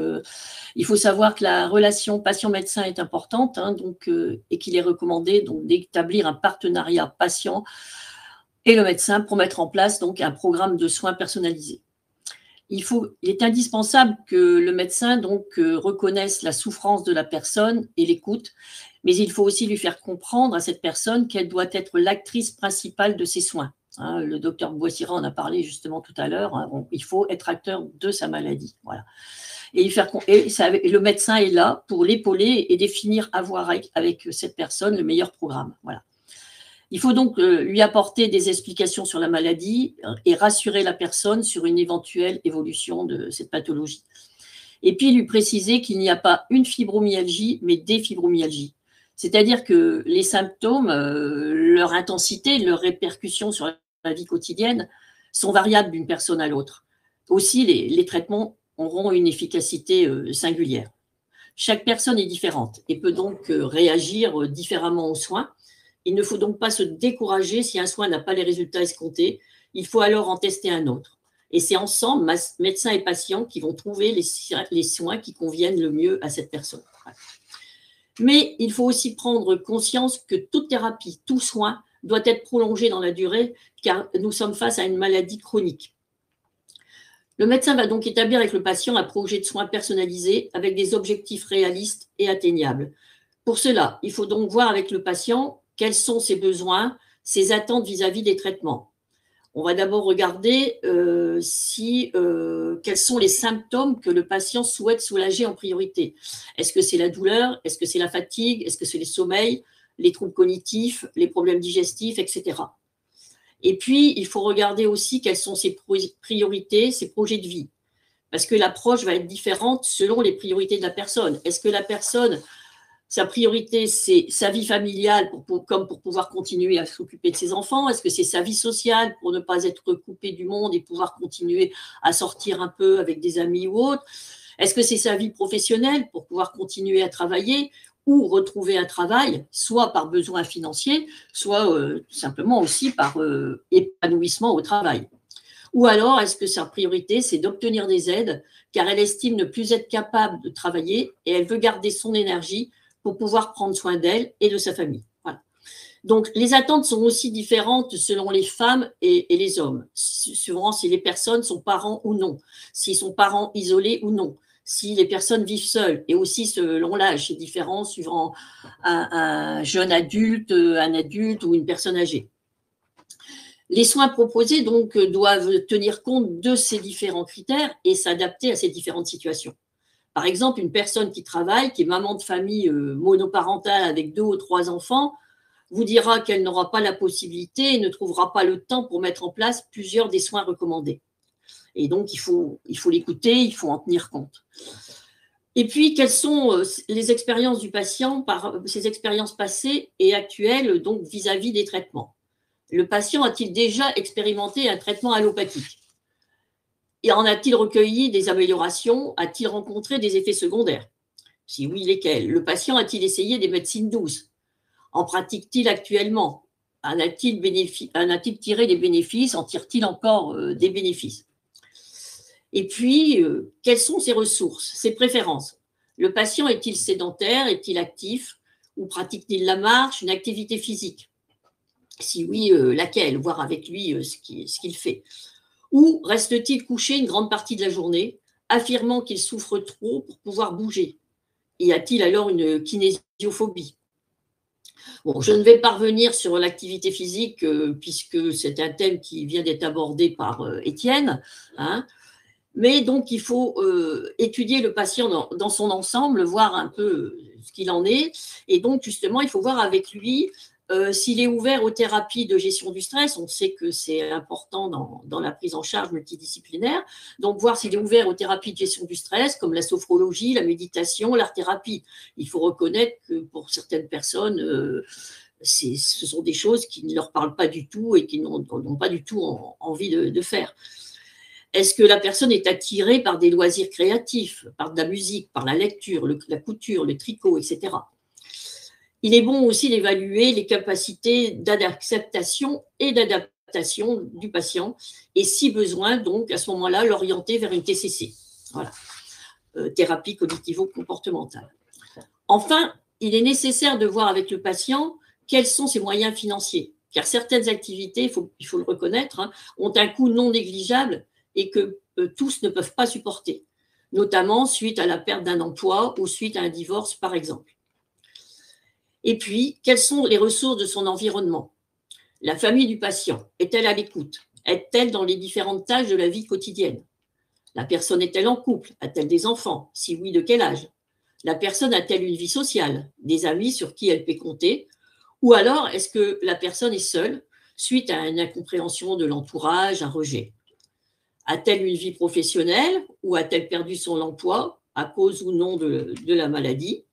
il faut savoir que la relation patient-médecin est importante, hein, et qu'il est recommandé donc d'établir un partenariat patient et le médecin pour mettre en place donc un programme de soins personnalisé. Il est indispensable que le médecin reconnaisse la souffrance de la personne et l'écoute, mais il faut aussi lui faire comprendre à cette personne qu'elle doit être l'actrice principale de ses soins. Hein, le docteur Boissira en a parlé justement tout à l'heure. Hein, il faut être acteur de sa maladie. Voilà. Et le médecin est là pour l'épauler et définir avec cette personne le meilleur programme. Voilà. Il faut donc lui apporter des explications sur la maladie et rassurer la personne sur une éventuelle évolution de cette pathologie. Et puis lui préciser qu'il n'y a pas une fibromyalgie, mais des fibromyalgies. C'est-à-dire que les symptômes, leur intensité, leurs répercussions sur la vie quotidienne sont variables d'une personne à l'autre. Aussi, les traitements auront une efficacité singulière. Chaque personne est différente et peut donc réagir différemment aux soins. Il ne faut donc pas se décourager si un soin n'a pas les résultats escomptés. Il faut alors en tester un autre. Et c'est ensemble, médecins et patients, qui vont trouver les soins qui conviennent le mieux à cette personne. Mais il faut aussi prendre conscience que toute thérapie, tout soin doit être prolongé dans la durée, car nous sommes face à une maladie chronique. Le médecin va donc établir avec le patient un projet de soins personnalisé avec des objectifs réalistes et atteignables. Pour cela, il faut donc voir avec le patient quels sont ses besoins, ses attentes vis-à-vis des traitements. On va d'abord regarder quels sont les symptômes que le patient souhaite soulager en priorité. Est-ce que c'est la douleur? Est-ce que c'est la fatigue? Est-ce que c'est les sommeils, les troubles cognitifs, les problèmes digestifs, etc. Et puis, il faut regarder aussi quelles sont ses priorités, ses projets de vie. Parce que l'approche va être différente selon les priorités de la personne. Est-ce que la personne... Sa priorité, c'est sa vie familiale comme pour pouvoir continuer à s'occuper de ses enfants? Est-ce que c'est sa vie sociale pour ne pas être coupé du monde et pouvoir continuer à sortir un peu avec des amis ou autres? Est-ce que c'est sa vie professionnelle pour pouvoir continuer à travailler ou retrouver un travail, soit par besoin financier, soit simplement aussi par épanouissement au travail? Ou alors, est-ce que sa priorité, c'est d'obtenir des aides car elle estime ne plus être capable de travailler et elle veut garder son énergie pour pouvoir prendre soin d'elle et de sa famille. Voilà. Donc, les attentes sont aussi différentes selon les femmes et les hommes, suivant si les personnes sont parents ou non, s'ils sont parents isolés ou non, si les personnes vivent seules, et aussi selon l'âge, c'est différent suivant un jeune adulte, un adulte ou une personne âgée. Les soins proposés donc doivent tenir compte de ces différents critères et s'adapter à ces différentes situations. Par exemple, une personne qui travaille, qui est maman de famille monoparentale avec 2 ou 3 enfants, vous dira qu'elle n'aura pas la possibilité et ne trouvera pas le temps pour mettre en place plusieurs des soins recommandés. Et donc, il faut l'écouter, il faut en tenir compte. Et puis, quelles sont les expériences du patient par ses expériences passées et actuelles, donc vis-à-vis des traitements? Le patient a-t-il déjà expérimenté un traitement allopathique? Et en a-t-il recueilli des améliorations? A-t-il rencontré des effets secondaires? Si oui, lesquels? Le patient a-t-il essayé des médecines douces? En pratique-t-il actuellement? En a-t-il tiré des bénéfices? En tire-t-il encore des bénéfices? Et puis, quelles sont ses ressources, ses préférences? Le patient est-il sédentaire? Est-il actif? Ou pratique-t-il la marche, une activité physique? Si oui, laquelle? Voir avec lui ce qu'il fait. Ou reste-t-il couché une grande partie de la journée, affirmant qu'il souffre trop pour pouvoir bouger? Y a-t-il alors une kinésiophobie? Bon, je ne vais pas revenir sur l'activité physique puisque c'est un thème qui vient d'être abordé par Étienne, hein. Mais donc, il faut étudier le patient dans son ensemble, voir un peu ce qu'il en est. Et donc, justement, il faut voir avec lui s'il est ouvert aux thérapies de gestion du stress. On sait que c'est important dans la prise en charge multidisciplinaire. Donc, voir s'il est ouvert aux thérapies de gestion du stress, comme la sophrologie, la méditation, l'art-thérapie. Il faut reconnaître que pour certaines personnes, ce sont des choses qui ne leur parlent pas du tout et qui n'ont pas du tout envie de faire. Est-ce que la personne est attirée par des loisirs créatifs, par de la musique, par la lecture, la couture, le tricot, etc. Il est bon aussi d'évaluer les capacités d'acceptation et d'adaptation du patient et, si besoin, donc à ce moment-là, l'orienter vers une TCC, voilà, thérapie cognitivo-comportementale. Enfin, il est nécessaire de voir avec le patient quels sont ses moyens financiers, car certaines activités, il faut le reconnaître, hein, ont un coût non négligeable et que tous ne peuvent pas supporter, notamment suite à la perte d'un emploi ou suite à un divorce, par exemple. Et puis, quelles sont les ressources de son environnement? La famille du patient, est-elle à l'écoute? Est-elle dans les différentes tâches de la vie quotidienne? La personne est-elle en couple? A-t-elle des enfants? Si oui, de quel âge? La personne a-t-elle une vie sociale? Des amis sur qui elle peut compter? Ou alors, est-ce que la personne est seule suite à une incompréhension de l'entourage, un rejet? A-t-elle une vie professionnelle ou a-t-elle perdu son emploi à cause ou non de la maladie?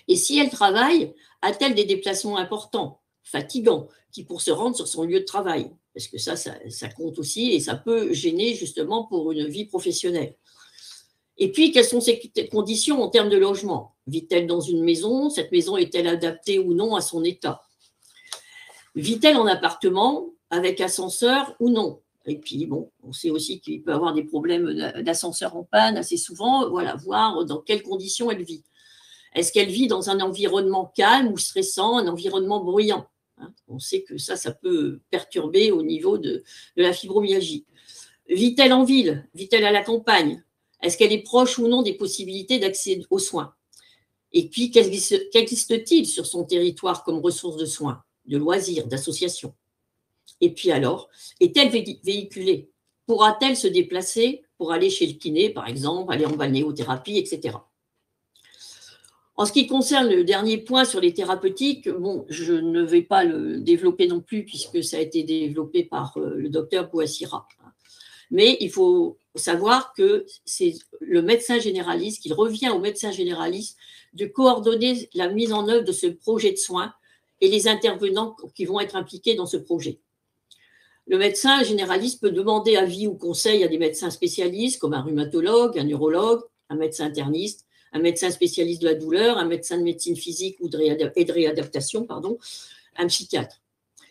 Et si elle travaille, a-t-elle des déplacements importants, fatigants, qui pour se rendre sur son lieu de travail? Parce que ça compte aussi et ça peut gêner justement pour une vie professionnelle. Et puis, quelles sont ses conditions en termes de logement? Vit-elle dans une maison? Cette maison est-elle adaptée ou non à son état? Vit-elle en appartement avec ascenseur ou non? Et puis, bon, on sait aussi qu'il peut y avoir des problèmes d'ascenseur en panne assez souvent. Voilà, voir dans quelles conditions elle vit. Est-ce qu'elle vit dans un environnement calme ou stressant, un environnement bruyant? On sait que ça peut perturber au niveau de la fibromyalgie. Vit-elle en ville? Vit-elle à la campagne? Est-ce qu'elle est proche ou non des possibilités d'accès aux soins? Et puis, qu'existe-t-il sur son territoire comme ressources de soins, de loisirs, d'associations? Et puis alors, est-elle véhiculée? Pourra-t-elle se déplacer pour aller chez le kiné, par exemple, aller en balnéothérapie, etc. En ce qui concerne le dernier point sur les thérapeutiques, bon, je ne vais pas le développer non plus puisque ça a été développé par le docteur Bouassira. Mais il faut savoir que c'est le médecin généraliste, qu'il revient au médecin généraliste de coordonner la mise en œuvre de ce projet de soins et les intervenants qui vont être impliqués dans ce projet. Le médecin généraliste peut demander avis ou conseil à des médecins spécialistes comme un rhumatologue, un neurologue, un médecin interniste, un médecin spécialiste de la douleur, un médecin de médecine physique et de réadaptation, un psychiatre.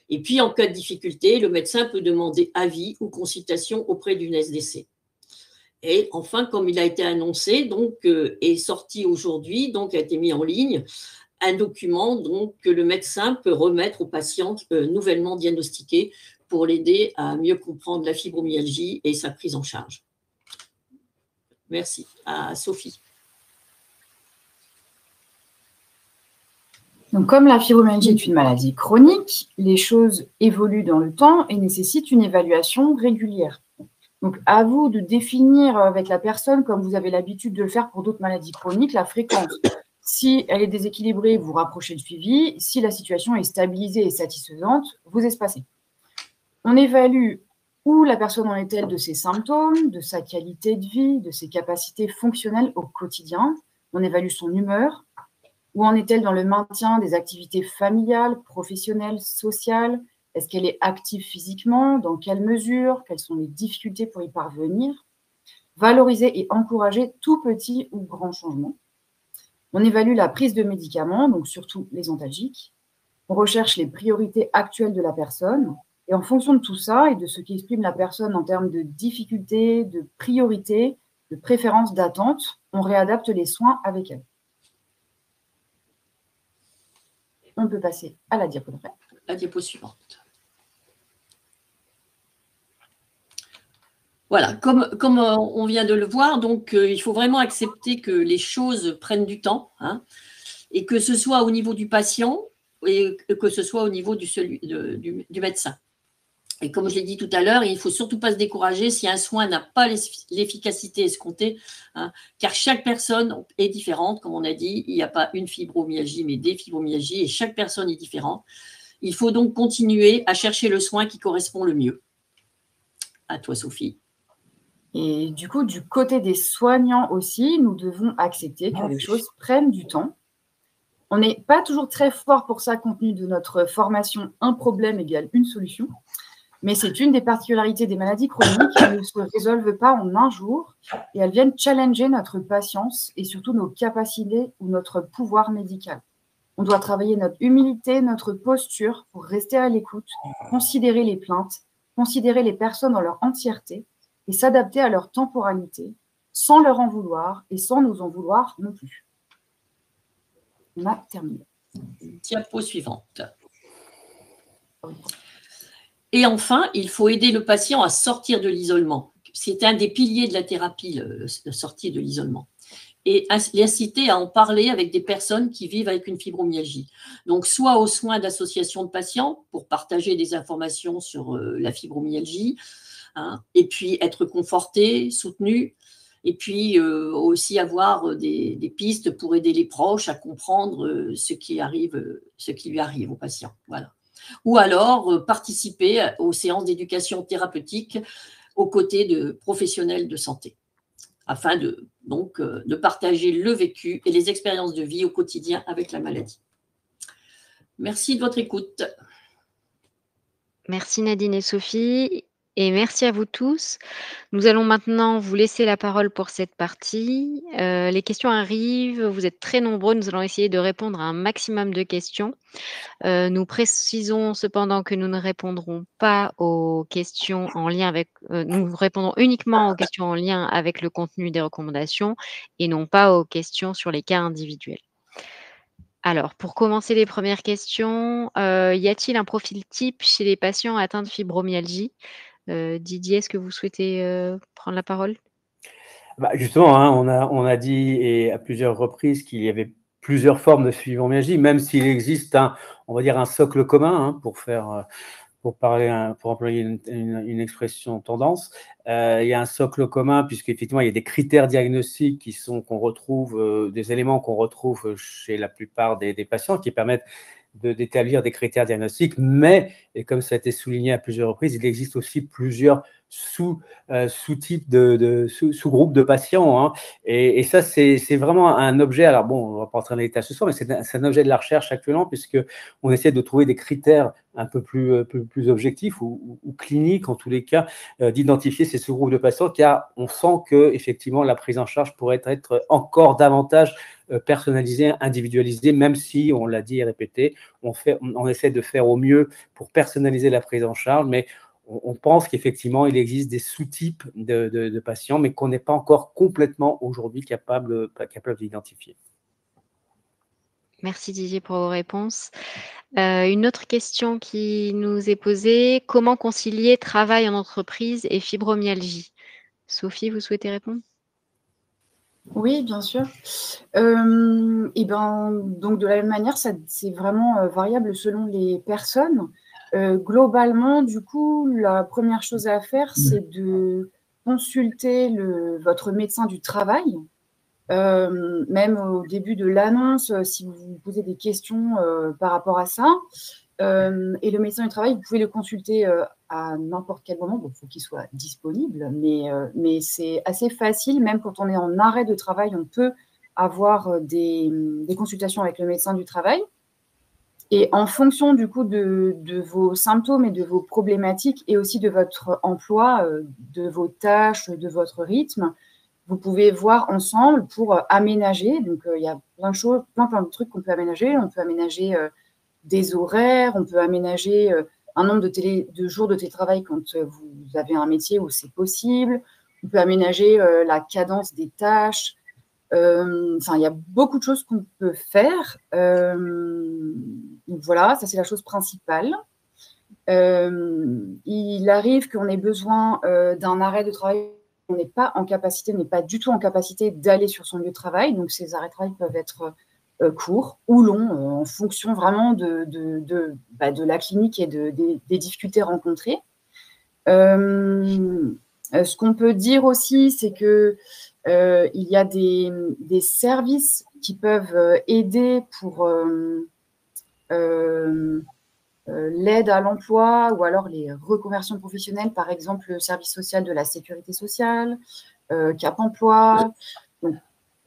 Et puis, en cas de difficulté, le médecin peut demander avis ou consultation auprès d'une SDC. Et enfin, comme il a été annoncé, donc, est sorti aujourd'hui, donc a été mis en ligne, un document donc, que le médecin peut remettre au patient nouvellement diagnostiqué pour l'aider à mieux comprendre la fibromyalgie et sa prise en charge. Merci. À Sophie. Donc, comme la fibromyalgie est une maladie chronique, les choses évoluent dans le temps et nécessitent une évaluation régulière. Donc, à vous de définir avec la personne, comme vous avez l'habitude de le faire pour d'autres maladies chroniques, la fréquence. Si elle est déséquilibrée, vous rapprochez le suivi. Si la situation est stabilisée et satisfaisante, vous espacez. On évalue où la personne en est-elle de ses symptômes, de sa qualité de vie, de ses capacités fonctionnelles au quotidien. On évalue son humeur. Où en est-elle dans le maintien des activités familiales, professionnelles, sociales? Est-ce qu'elle est active physiquement? Dans quelle mesure? Quelles sont les difficultés pour y parvenir? Valoriser et encourager tout petit ou grand changement. On évalue la prise de médicaments, donc surtout les antalgiques. On recherche les priorités actuelles de la personne. Et en fonction de tout ça et de ce qui exprime la personne en termes de difficultés, de priorités, de préférences, d'attentes, on réadapte les soins avec elle. On peut passer à la diapo d'après. La diapo suivante. Voilà, comme on vient de le voir, donc il faut vraiment accepter que les choses prennent du temps, hein, et que ce soit au niveau du patient et que ce soit au niveau du médecin. Et comme je l'ai dit tout à l'heure, il ne faut surtout pas se décourager si un soin n'a pas l'efficacité escomptée, hein, car chaque personne est différente, comme on a dit, il n'y a pas une fibromyalgie, mais des fibromyalgies, et chaque personne est différente. Il faut donc continuer à chercher le soin qui correspond le mieux. À toi, Sophie. Et du coup, du côté des soignants aussi, nous devons accepter que les choses prennent du temps. On n'est pas toujours très fort pour ça, compte tenu de notre formation. Un problème égale une solution. Mais c'est une des particularités des maladies chroniques qui ne se résolvent pas en un jour et elles viennent challenger notre patience et surtout nos capacités ou notre pouvoir médical. On doit travailler notre humilité, notre posture pour rester à l'écoute, considérer les plaintes, considérer les personnes dans leur entièreté et s'adapter à leur temporalité sans leur en vouloir et sans nous en vouloir non plus. On a terminé. Diapo suivante. Et enfin, il faut aider le patient à sortir de l'isolement. C'est un des piliers de la thérapie, la sortie de l'isolement. Et l'inciter à en parler avec des personnes qui vivent avec une fibromyalgie. Donc, soit aux soins d'associations de patients pour partager des informations sur la fibromyalgie, hein, et puis être conforté, soutenu, et puis aussi avoir des pistes pour aider les proches à comprendre ce qui lui arrive au patient. Voilà. Ou alors participer aux séances d'éducation thérapeutique aux côtés de professionnels de santé, afin de partager le vécu et les expériences de vie au quotidien avec la maladie. Merci de votre écoute. Merci Nadine et Sophie. Et merci à vous tous. Nous allons maintenant vous laisser la parole pour cette partie. Les questions arrivent, vous êtes très nombreux, nous allons essayer de répondre à un maximum de questions. Nous précisons cependant que nous ne répondrons pas aux questions en lien avec, nous répondons uniquement aux questions en lien avec le contenu des recommandations et non pas aux questions sur les cas individuels. Alors, pour commencer les premières questions, y a-t-il un profil type chez les patients atteints de fibromyalgie? Didier, est-ce que vous souhaitez prendre la parole? Justement, hein, on a dit et à plusieurs reprises qu'il y avait plusieurs formes de fibromyalgie, même s'il existe on va dire un socle commun, hein, pour employer une expression tendance. Il y a un socle commun puisqu'effectivement il y a des critères diagnostiques qu'on retrouve, des éléments qu'on retrouve chez la plupart des patients qui permettent d'établir des critères diagnostiques, mais, et comme ça a été souligné à plusieurs reprises, il existe aussi plusieurs sous-types sous-groupes de patients, hein. Et ça, c'est vraiment un objet, alors bon, on ne va pas entrer dans les détails ce soir, mais c'est un objet de la recherche actuellement, puisqu'on essaie de trouver des critères un peu plus objectifs ou cliniques, en tous les cas, d'identifier ces sous-groupes de patients, car on sent que effectivement la prise en charge pourrait être encore davantage personnalisée, individualisée, même si, on l'a dit et répété, on essaie de faire au mieux pour personnaliser la prise en charge, mais on pense qu'effectivement, il existe des sous-types de patients, mais qu'on n'est pas encore complètement aujourd'hui capable d'identifier. Merci Didier pour vos réponses. Une autre question qui nous est posée, comment concilier travail en entreprise et fibromyalgie? Sophie, vous souhaitez répondre? Oui, bien sûr. Donc de la même manière, c'est vraiment variable selon les personnes. Globalement, du coup, la première chose à faire, c'est de consulter votre médecin du travail. Même au début de l'annonce, si vous vous posez des questions par rapport à ça. Et le médecin du travail, vous pouvez le consulter à n'importe quel moment. Bon, il faut qu'il soit disponible, mais c'est assez facile. Même quand on est en arrêt de travail, on peut avoir des consultations avec le médecin du travail. Et en fonction du coup de vos symptômes et de vos problématiques et aussi de votre emploi, de vos tâches, de votre rythme, vous pouvez voir ensemble pour aménager. Donc, il y a plein de choses, plein de trucs qu'on peut aménager. On peut aménager des horaires, on peut aménager un nombre de jours de télétravail quand vous avez un métier où c'est possible. On peut aménager la cadence des tâches. Enfin, il y a beaucoup de choses qu'on peut faire. Donc voilà, ça c'est la chose principale. Il arrive qu'on ait besoin d'un arrêt de travail. On n'est pas en capacité, on n'est pas du tout en capacité d'aller sur son lieu de travail. Donc ces arrêts de travail peuvent être courts ou longs en fonction vraiment de la clinique et des difficultés rencontrées. Ce qu'on peut dire aussi, c'est que il y a des services qui peuvent aider pour l'aide à l'emploi ou alors les reconversions professionnelles, par exemple le service social de la sécurité sociale, Cap Emploi, donc,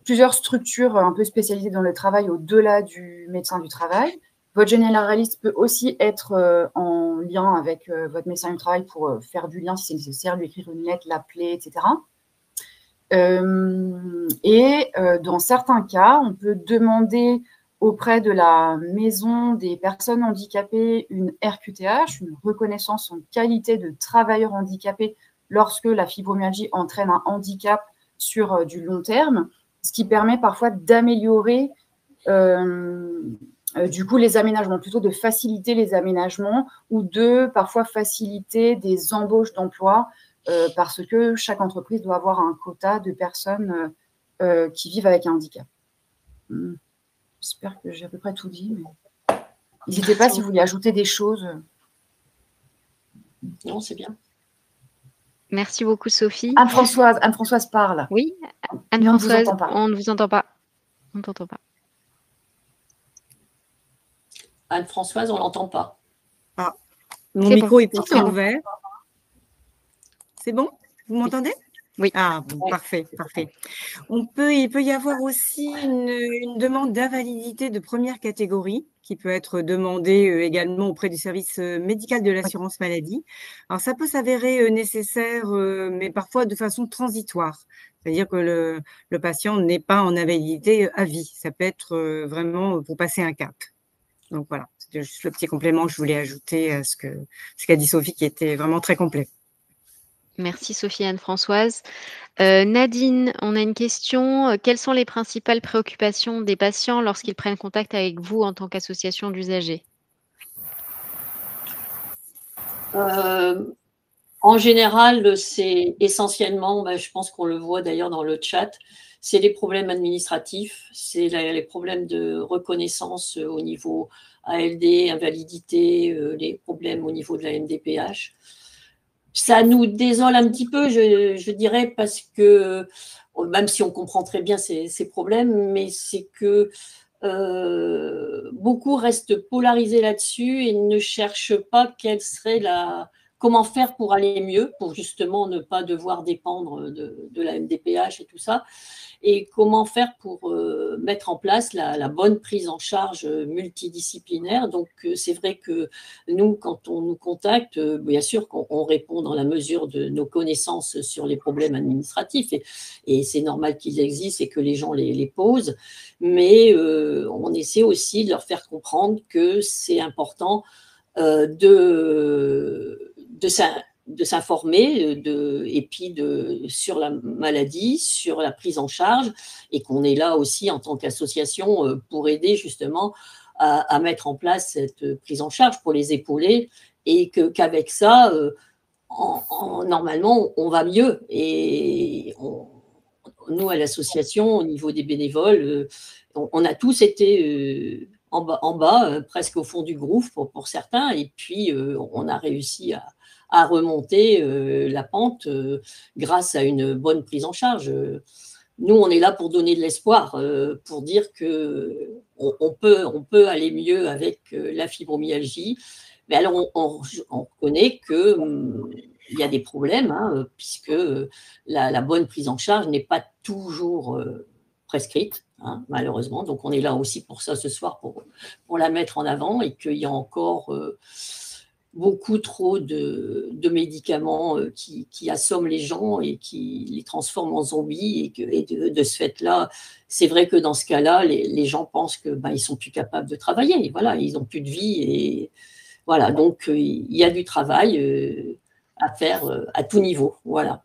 plusieurs structures un peu spécialisées dans le travail au-delà du médecin du travail. Votre généraliste peut aussi être en lien avec votre médecin du travail pour faire du lien si c'est nécessaire, lui écrire une lettre, l'appeler, etc. Dans certains cas, on peut demander auprès de la maison des personnes handicapées une RQTH, une reconnaissance en qualité de travailleur handicapé lorsque la fibromyalgie entraîne un handicap sur du long terme, ce qui permet parfois d'améliorer du coup les aménagements, plutôt de faciliter les aménagements ou de parfois faciliter des embauches d'emploi parce que chaque entreprise doit avoir un quota de personnes qui vivent avec un handicap. J'espère que j'ai à peu près tout dit. Mais n'hésitez pas si vous voulez ajouter des choses. Non, c'est bien. Merci beaucoup, Sophie. Anne-Françoise parle. Oui, Mais Anne-Françoise, on ne vous entend pas. On ne t'entend pas. Anne-Françoise, on ne l'entend pas. Ah, mon micro est pourtant ouvert. C'est bon? Vous m'entendez? Oui. Ah, bon, oui. Parfait. Il peut y avoir aussi une demande d'invalidité de première catégorie qui peut être demandée également auprès du service médical de l'assurance maladie. Alors, ça peut s'avérer nécessaire, mais parfois de façon transitoire. C'est-à-dire que le patient n'est pas en invalidité à vie. Ça peut être vraiment pour passer un cap. Donc, voilà, c'était juste le petit complément que je voulais ajouter à ce qu'a dit Sophie, qui était vraiment très complet. Merci Sophie et Anne-Françoise. Nadine, on a une question. Quelles sont les principales préoccupations des patients lorsqu'ils prennent contact avec vous en tant qu'association d'usagers? En général, c'est essentiellement, je pense qu'on le voit d'ailleurs dans le chat, c'est les problèmes administratifs, c'est les problèmes de reconnaissance au niveau ALD, invalidité, les problèmes au niveau de la MDPH. Ça nous désole un petit peu, je dirais, parce que, même si on comprend très bien ces problèmes, mais c'est que beaucoup restent polarisés là-dessus et ne cherchent pas comment faire pour aller mieux, pour justement ne pas devoir dépendre de la MDPH et tout ça, et comment faire pour mettre en place la bonne prise en charge multidisciplinaire. Donc, c'est vrai que nous, quand on nous contacte, bien sûr qu'on répond dans la mesure de nos connaissances sur les problèmes administratifs, et c'est normal qu'ils existent et que les gens les posent, mais on essaie aussi de leur faire comprendre que c'est important de s'informer et puis sur la maladie, sur la prise en charge, et qu'on est là aussi en tant qu'association pour aider justement à mettre en place cette prise en charge, pour les épauler, et qu'avec ça, normalement, on va mieux. Et nous, à l'association, au niveau des bénévoles, on a tous été en bas presque au fond du gouffre pour certains, et puis on a réussi à remonter la pente grâce à une bonne prise en charge. Nous, on est là pour donner de l'espoir, pour dire qu'on peut aller mieux avec la fibromyalgie. Mais alors, on reconnaît qu'il y a des problèmes, hein, puisque la bonne prise en charge n'est pas toujours prescrite, hein, malheureusement. Donc, on est là aussi pour ça ce soir, pour la mettre en avant, et qu'il y a encore beaucoup trop de médicaments qui assomment les gens et qui les transforment en zombies. Et de ce fait-là, c'est vrai que dans ce cas-là, les gens pensent que ils sont plus capables de travailler. Voilà, ils n'ont plus de vie. Et voilà, donc il y a du travail à faire à tout niveau. Voilà.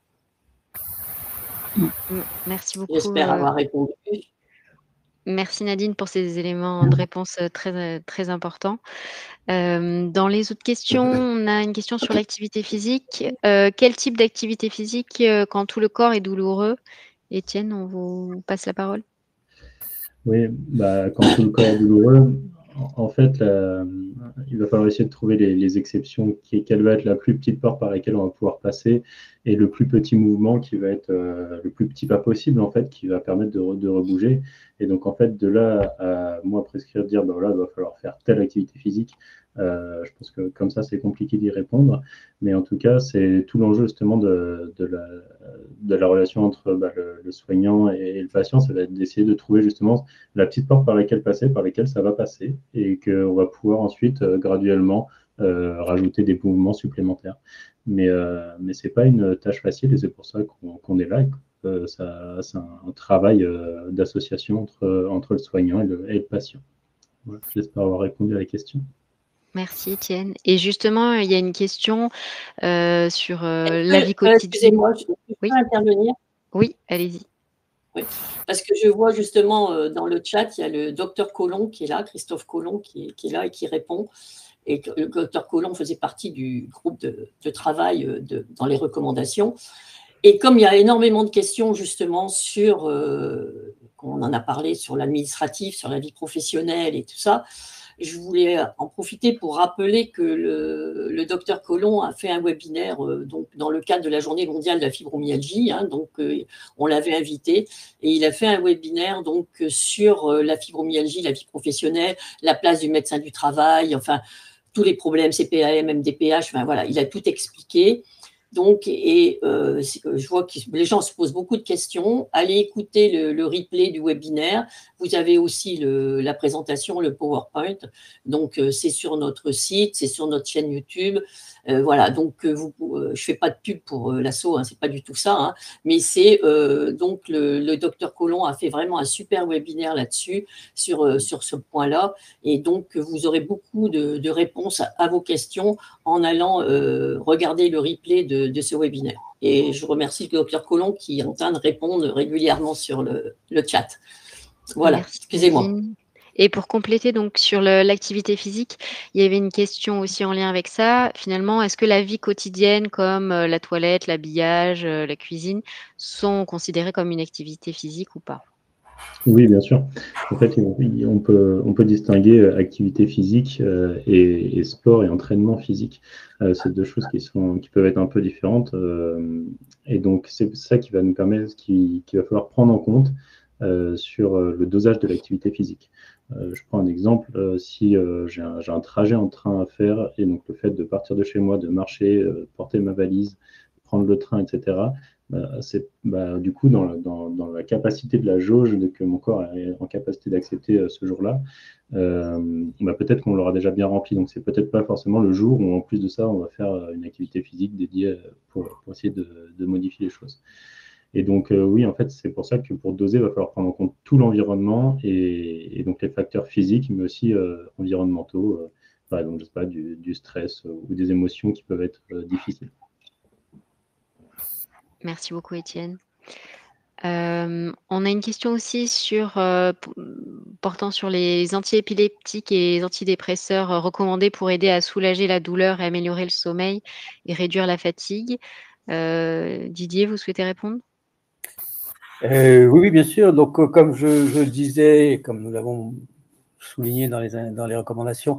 Merci beaucoup. J'espère avoir répondu. Merci Nadine pour ces éléments de réponse très, très importants. Dans les autres questions, on a une question sur l'activité physique. Quel type d'activité physique quand tout le corps est douloureux? Étienne, on vous passe la parole. Oui, quand tout le corps est douloureux, en fait, il va falloir essayer de trouver les exceptions. Quelle va être la plus petite porte par laquelle on va pouvoir passer et le plus petit mouvement qui va être le plus petit pas possible, en fait, qui va permettre de rebouger. Et donc, en fait, de là à moi prescrire, dire, il va falloir faire telle activité physique, je pense que comme ça, c'est compliqué d'y répondre. Mais en tout cas, c'est tout l'enjeu justement de la relation entre le soignant et le patient, ça va être d'essayer de trouver justement la petite porte par laquelle passer, par laquelle ça va passer, et qu'on va pouvoir ensuite graduellement rajouter des mouvements supplémentaires. Mais ce n'est pas une tâche facile, et c'est pour ça qu'on est là. C'est un travail d'association entre le soignant et le patient. Voilà, j'espère avoir répondu à la question. Merci Étienne. Et justement, il y a une question sur la vie quotidienne. Excusez-moi, je peux intervenir? Oui, allez-y. Oui, parce que je vois justement dans le chat, il y a le docteur Collomb qui est là, Christophe Collomb qui est là et qui répond. Et le docteur Collomb faisait partie du groupe de travail dans les recommandations. Et comme il y a énormément de questions justement sur, on en a parlé, sur l'administratif, sur la vie professionnelle et tout ça, je voulais en profiter pour rappeler que le docteur Collomb a fait un webinaire donc, dans le cadre de la Journée mondiale de la fibromyalgie. Donc, on l'avait invité et il a fait un webinaire donc, sur la fibromyalgie, la vie professionnelle, la place du médecin du travail, enfin, tous les problèmes CPAM, MDPH, enfin, voilà, il a tout expliqué. Donc, je vois que les gens se posent beaucoup de questions. Allez écouter le replay du webinaire. Vous avez aussi la présentation, le PowerPoint. Donc, c'est sur notre site, c'est sur notre chaîne YouTube. Voilà, donc je ne fais pas de pub pour l'ASSO, c'est pas du tout ça. Mais c'est donc le docteur Collomb a fait vraiment un super webinaire là-dessus, sur ce point-là. Et donc, vous aurez beaucoup de réponses à vos questions en allant regarder le replay de ce webinaire. Et je remercie le docteur Collomb qui est en train de répondre régulièrement sur le chat. Voilà, excusez-moi. Et pour compléter donc sur l'activité physique, il y avait une question aussi en lien avec ça. Finalement, est-ce que la vie quotidienne comme la toilette, l'habillage, la cuisine sont considérées comme une activité physique ou pas? Oui, bien sûr. En fait, on peut distinguer activité physique et sport et entraînement physique. C'est deux choses qui peuvent être un peu différentes. Et donc, c'est ça qui va nous permettre, qu'il va falloir prendre en compte sur le dosage de l'activité physique. Je prends un exemple. Si j'ai un trajet en train à faire, et donc le fait de partir de chez moi, de marcher, porter ma valise, prendre le train, etc., c'est du coup dans la capacité de la jauge que mon corps est en capacité d'accepter ce jour-là, peut-être qu'on l'aura déjà bien rempli. Donc c'est peut-être pas forcément le jour où en plus de ça on va faire une activité physique dédiée pour essayer de modifier les choses. Et donc oui, en fait c'est pour ça que pour doser il va falloir prendre en compte tout l'environnement et donc les facteurs physiques mais aussi environnementaux, par exemple je sais pas, du stress ou des émotions qui peuvent être difficiles. Merci beaucoup, Étienne. On a une question aussi portant sur les antiépileptiques et les antidépresseurs recommandés pour aider à soulager la douleur et améliorer le sommeil et réduire la fatigue. Didier, vous souhaitez répondre? Oui, bien sûr. Donc, comme je le disais, comme nous l'avons souligné dans les recommandations,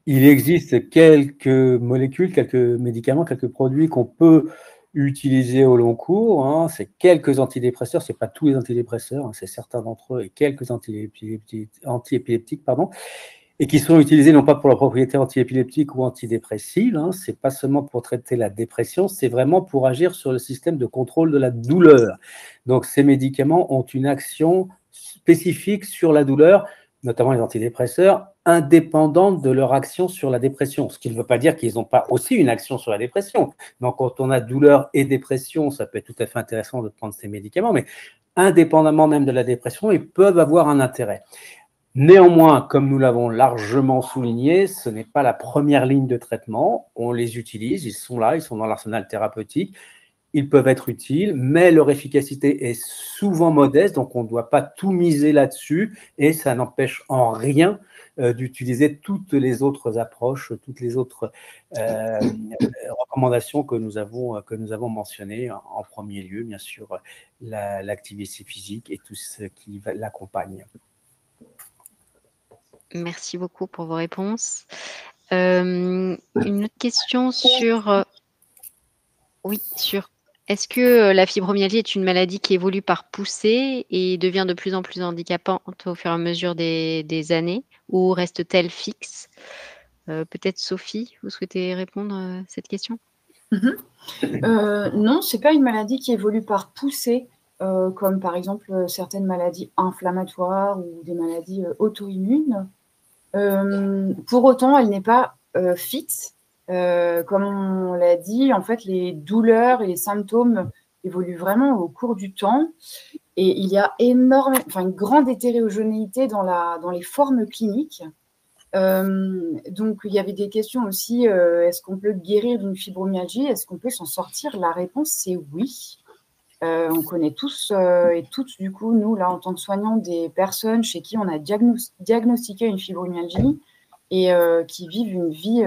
Il existe quelques molécules, quelques médicaments, quelques produits qu'on peut utiliser au long cours. Hein. C'est quelques antidépresseurs, ce n'est pas tous les antidépresseurs, hein, c'est certains d'entre eux et quelques antiépileptiques, pardon, et qui sont utilisés non pas pour leur propriété antiépileptique ou antidépressive, hein, ce n'est pas seulement pour traiter la dépression, c'est vraiment pour agir sur le système de contrôle de la douleur. Donc ces médicaments ont une action spécifique sur la douleur, notamment les antidépresseurs, indépendante de leur action sur la dépression. Ce qui ne veut pas dire qu'ils n'ont pas aussi une action sur la dépression. Donc quand on a douleur et dépression, ça peut être tout à fait intéressant de prendre ces médicaments, mais indépendamment même de la dépression, ils peuvent avoir un intérêt. Néanmoins, comme nous l'avons largement souligné, ce n'est pas la première ligne de traitement. On les utilise, ils sont là, ils sont dans l'arsenal thérapeutique. Ils peuvent être utiles, mais leur efficacité est souvent modeste, donc on ne doit pas tout miser là-dessus et ça n'empêche en rien d'utiliser toutes les autres approches, toutes les autres recommandations que nous avons mentionnées. En premier lieu, bien sûr, l'activité physique et tout ce qui l'accompagne. Merci beaucoup pour vos réponses. Une autre question sur... oui, sur... Est-ce que la fibromyalgie est une maladie qui évolue par poussée et devient de plus en plus handicapante au fur et à mesure des années, ou reste-t-elle fixe? Peut-être Sophie, vous souhaitez répondre à cette question? Non, ce n'est pas une maladie qui évolue par poussée, comme par exemple certaines maladies inflammatoires ou des maladies auto-immunes. Pour autant, elle n'est pas fixe. Comme on l'a dit, en fait, les douleurs et les symptômes évoluent vraiment au cours du temps. Et il y a une grande hétérogénéité dans les formes cliniques. Donc, il y avait des questions aussi, est-ce qu'on peut guérir d'une fibromyalgie? Est-ce qu'on peut s'en sortir? La réponse, c'est oui. On connaît tous et toutes, du coup, nous, là, en tant que soignants, des personnes chez qui on a diagnostiqué une fibromyalgie et qui vivent une vie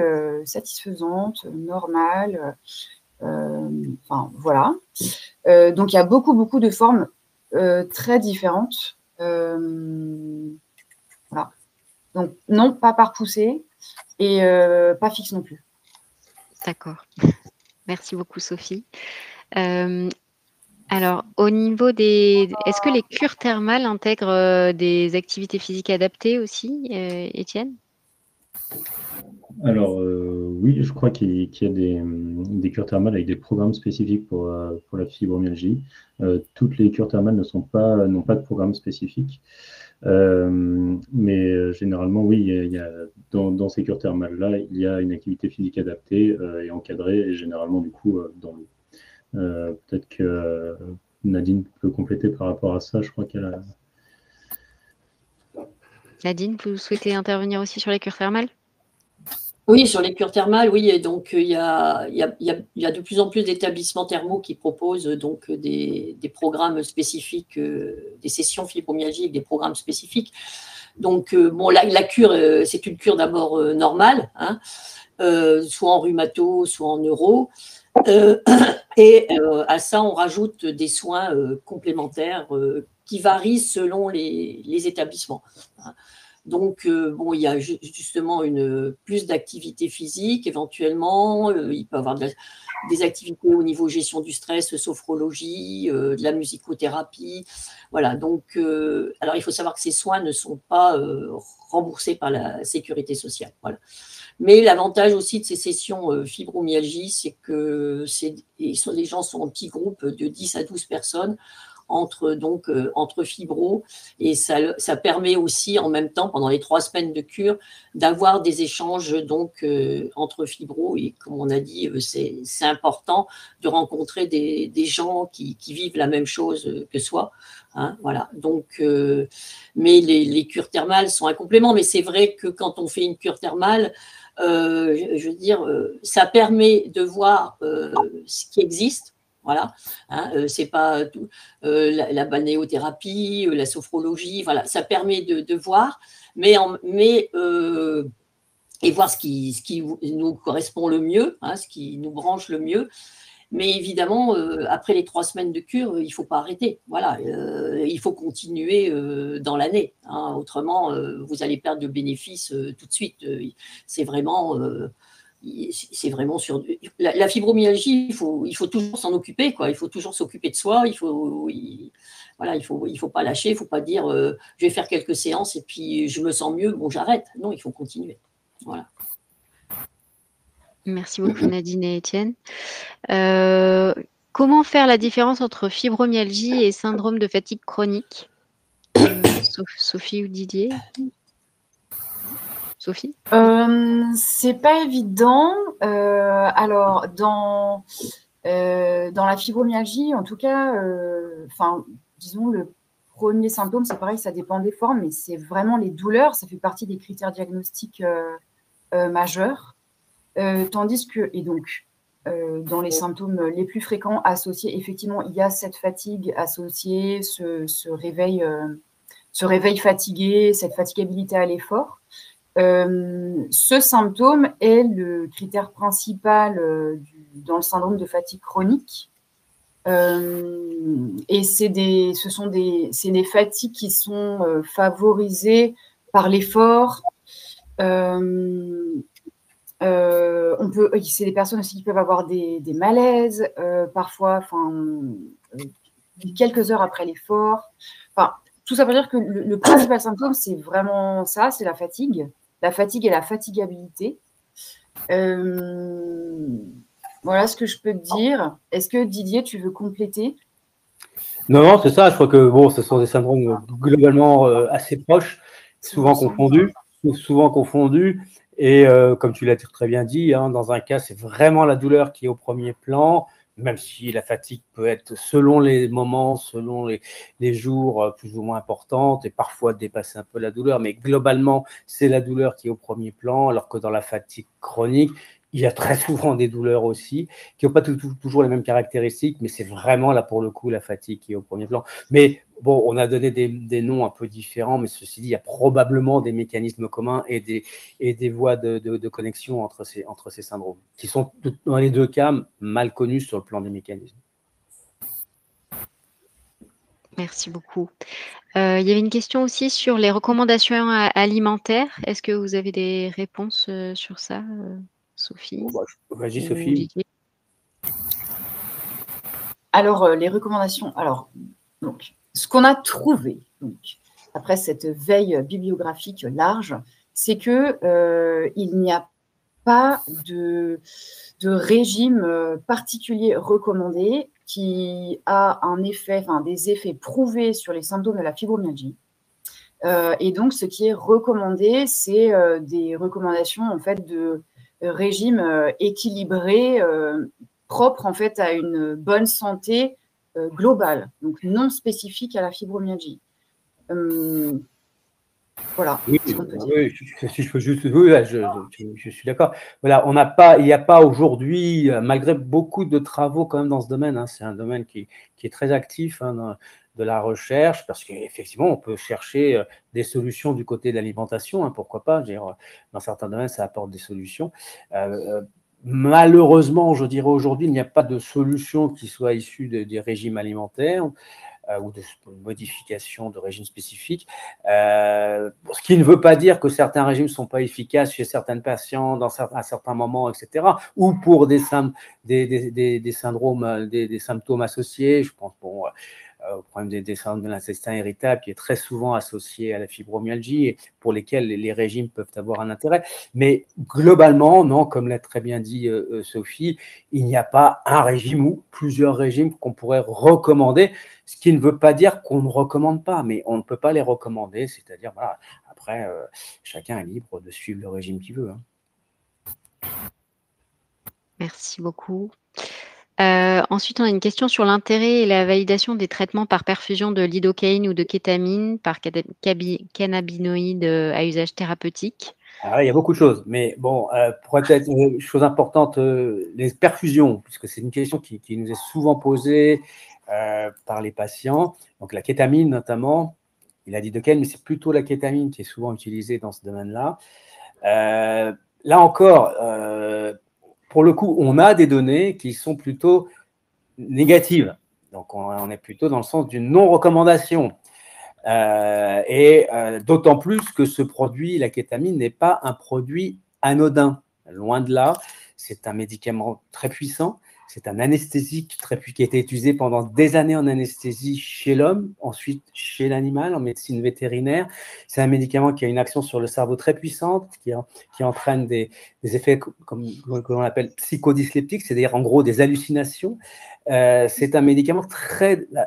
satisfaisante, normale. Enfin, voilà. Donc, il y a beaucoup de formes très différentes. Voilà. Donc, non, pas par poussée et pas fixe non plus. D'accord. Merci beaucoup, Sophie. Alors, au niveau des... Est-ce que les cures thermales intègrent des activités physiques adaptées aussi, Étienne? Alors, oui, je crois qu'il y a des cures thermales avec des programmes spécifiques pour la fibromyalgie. Toutes les cures thermales n'ont pas de programme spécifique. Mais généralement, oui, dans ces cures thermales-là, il y a une activité physique adaptée et encadrée, et généralement, du coup, dans l'eau. Peut-être que Nadine peut compléter par rapport à ça, je crois qu'elle a... Nadine, vous souhaitez intervenir aussi sur les cures thermales? Oui, sur les cures thermales, oui. Et donc, il y a de plus en plus d'établissements thermaux qui proposent donc des programmes spécifiques, des sessions fibromyalgie avec des programmes spécifiques. Donc, bon, la cure, c'est une cure d'abord normale, hein, soit en rhumato, soit en neuro. Et à ça, on rajoute des soins complémentaires qui varient selon les établissements. Donc, bon, il y a justement plus d'activité physique, éventuellement. Il peut y avoir des activités au niveau gestion du stress, sophrologie, de la musicothérapie. Voilà, donc, alors il faut savoir que ces soins ne sont pas remboursés par la sécurité sociale. Voilà. Mais l'avantage aussi de ces sessions fibromyalgie, c'est que les gens sont en petits groupes de 10 à 12 personnes entre fibros, et ça permet aussi en même temps, pendant les 3 semaines de cure, d'avoir des échanges donc entre fibros, et comme on a dit, c'est important de rencontrer des gens qui vivent la même chose que soi, hein, voilà. Donc, mais les cures thermales sont un complément, mais c'est vrai que quand on fait une cure thermale, je veux dire, ça permet de voir ce qui existe. Voilà, hein, c'est pas tout, la balnéothérapie, la sophrologie, voilà, ça permet de voir, et voir ce qui nous correspond le mieux, hein, ce qui nous branche le mieux. Mais évidemment, après les 3 semaines de cure, il ne faut pas arrêter. Voilà, il faut continuer dans l'année. Hein. Autrement, vous allez perdre de bénéfices tout de suite. C'est vraiment sur la fibromyalgie, il faut toujours s'en occuper, quoi. Il faut toujours s'occuper de soi. Voilà, il faut pas lâcher. Il ne faut pas dire je vais faire quelques séances et puis je me sens mieux, bon, j'arrête. Non, il faut continuer. Voilà. Merci beaucoup Nadine et Étienne. Comment faire la différence entre fibromyalgie et syndrome de fatigue chronique? Sophie ou Didier? Sophie? C'est pas évident. Alors, dans la fibromyalgie, en tout cas, disons, le premier symptôme, c'est pareil, ça dépend des formes, mais c'est vraiment les douleurs. Ça fait partie des critères diagnostiques majeurs. Tandis que, et donc, dans les symptômes les plus fréquents associés, effectivement, il y a cette fatigue associée, ce réveil fatigué, cette fatigabilité à l'effort. Ce symptôme est le critère principal dans le syndrome de fatigue chronique. Et c'est des fatigues qui sont favorisées par l'effort. C'est des personnes aussi qui peuvent avoir des malaises, parfois, quelques heures après l'effort. Tout ça veut dire que le principal symptôme, c'est vraiment ça, c'est la fatigue et la fatigabilité. Voilà ce que je peux te dire. Est-ce que Didier, tu veux compléter? Non, c'est ça. Je crois que ce sont des syndromes globalement assez proches, souvent confondus. Et comme tu l'as très bien dit, hein, dans un cas, c'est vraiment la douleur qui est au premier plan, même si la fatigue peut être, selon les moments, selon les jours, plus ou moins importante et parfois dépasser un peu la douleur. Mais globalement, c'est la douleur qui est au premier plan, alors que dans la fatigue chronique, il y a très souvent des douleurs aussi, qui n'ont pas toujours les mêmes caractéristiques, mais c'est vraiment là pour le coup la fatigue qui est au premier plan. Mais bon, on a donné des noms un peu différents, mais ceci dit, il y a probablement des mécanismes communs et des voies de connexion entre ces syndromes, qui sont dans les deux cas mal connus sur le plan des mécanismes. Merci beaucoup. Il y avait une question aussi sur les recommandations alimentaires. Est-ce que vous avez des réponses sur ça, Sophie? Vas-y, Sophie. Alors, les recommandations. Alors, donc, ce qu'on a trouvé, après cette veille bibliographique large, c'est qu'il n'y a pas de régime particulier recommandé qui a des effets prouvés sur les symptômes de la fibromyalgie. Et donc, ce qui est recommandé, c'est des recommandations en fait de régime équilibré, propre en fait à une bonne santé globale, donc non spécifique à la fibromyalgie. Voilà. Oui, si je peux juste, je suis d'accord. Voilà, il n'y a pas aujourd'hui, malgré beaucoup de travaux quand même dans ce domaine, hein, c'est un domaine qui est très actif hein, de la recherche, parce qu'effectivement, on peut chercher des solutions du côté de l'alimentation, hein, pourquoi pas, dans certains domaines, ça apporte des solutions. Malheureusement, je dirais aujourd'hui, il n'y a pas de solution qui soit issue des régimes alimentaires ou de modification de régime spécifique. Ce qui ne veut pas dire que certains régimes ne sont pas efficaces chez certaines patients à certains moments, etc. Ou pour des symptômes associés. Je pense au problème des syndromes de l'intestin irritable qui est très souvent associé à la fibromyalgie et pour lesquels les régimes peuvent avoir un intérêt. Mais globalement, non, comme l'a très bien dit Sophie, il n'y a pas un régime ou plusieurs régimes qu'on pourrait recommander, ce qui ne veut pas dire qu'on ne recommande pas, mais on ne peut pas les recommander, c'est-à-dire, voilà, après, chacun est libre de suivre le régime qu'il veut. Hein. Merci beaucoup. Ensuite, on a une question sur l'intérêt et la validation des traitements par perfusion de lidocaïne ou de kétamine par cannabinoïdes à usage thérapeutique. Alors, il y a beaucoup de choses, mais bon, pour être une chose importante, les perfusions, puisque c'est une question qui nous est souvent posée par les patients, donc la kétamine notamment, il a dit de quelle, mais c'est plutôt la kétamine qui est souvent utilisée dans ce domaine-là. Là encore, pour le coup, on a des données qui sont plutôt négatives. Donc, on est plutôt dans le sens d'une non-recommandation. D'autant plus que ce produit, la kétamine, n'est pas un produit anodin. Loin de là, c'est un médicament très puissant. C'est un anesthésique qui a été utilisé pendant des années en anesthésie chez l'homme, ensuite chez l'animal, en médecine vétérinaire. C'est un médicament qui a une action sur le cerveau très puissante, qui entraîne des effets comme on appelle psychodysleptiques, c'est-à-dire en gros des hallucinations. C'est un médicament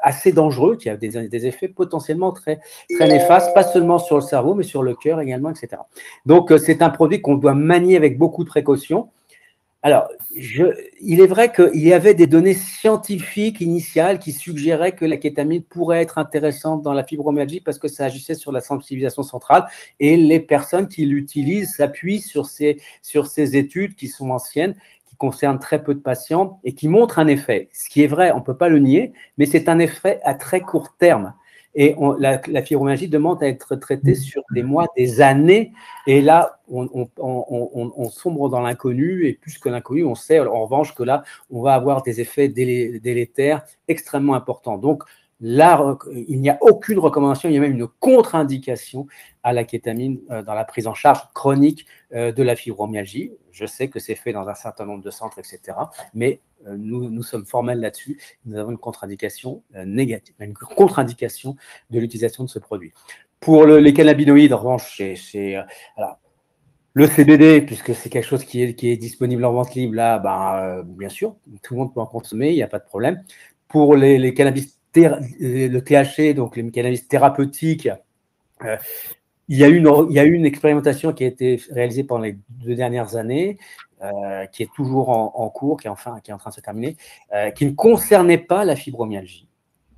assez dangereux, qui a des effets potentiellement très, très néfastes, pas seulement sur le cerveau, mais sur le cœur également, etc. Donc, c'est un produit qu'on doit manier avec beaucoup de précaution. Alors, il est vrai qu'il y avait des données scientifiques initiales qui suggéraient que la kétamine pourrait être intéressante dans la fibromyalgie parce que ça agissait sur la sensibilisation centrale et les personnes qui l'utilisent s'appuient sur ces études qui sont anciennes, qui concernent très peu de patients et qui montrent un effet. Ce qui est vrai, on ne peut pas le nier, mais c'est un effet à très court terme. Et la fibromyalgie demande à être traitée sur des mois, des années. Et là, on sombre dans l'inconnu. Et plus que l'inconnu, on sait en revanche que là, on va avoir des effets délétères extrêmement importants. Donc, là, il n'y a aucune recommandation, il y a même une contre-indication à la kétamine dans la prise en charge chronique de la fibromyalgie. Je sais que c'est fait dans un certain nombre de centres, etc. Mais nous sommes formels là-dessus. Nous avons une contre-indication négative, une contre-indication de l'utilisation de ce produit. Pour les cannabinoïdes, en revanche, le CBD, puisque c'est quelque chose qui est disponible en vente libre, là, bien sûr, tout le monde peut en consommer, il n'y a pas de problème. Pour les cannabis, le THC, donc les cannabis thérapeutiques, il y a eu une expérimentation qui a été réalisée pendant les 2 dernières années, qui est toujours en cours, qui est en train de se terminer, qui ne concernait pas la fibromyalgie,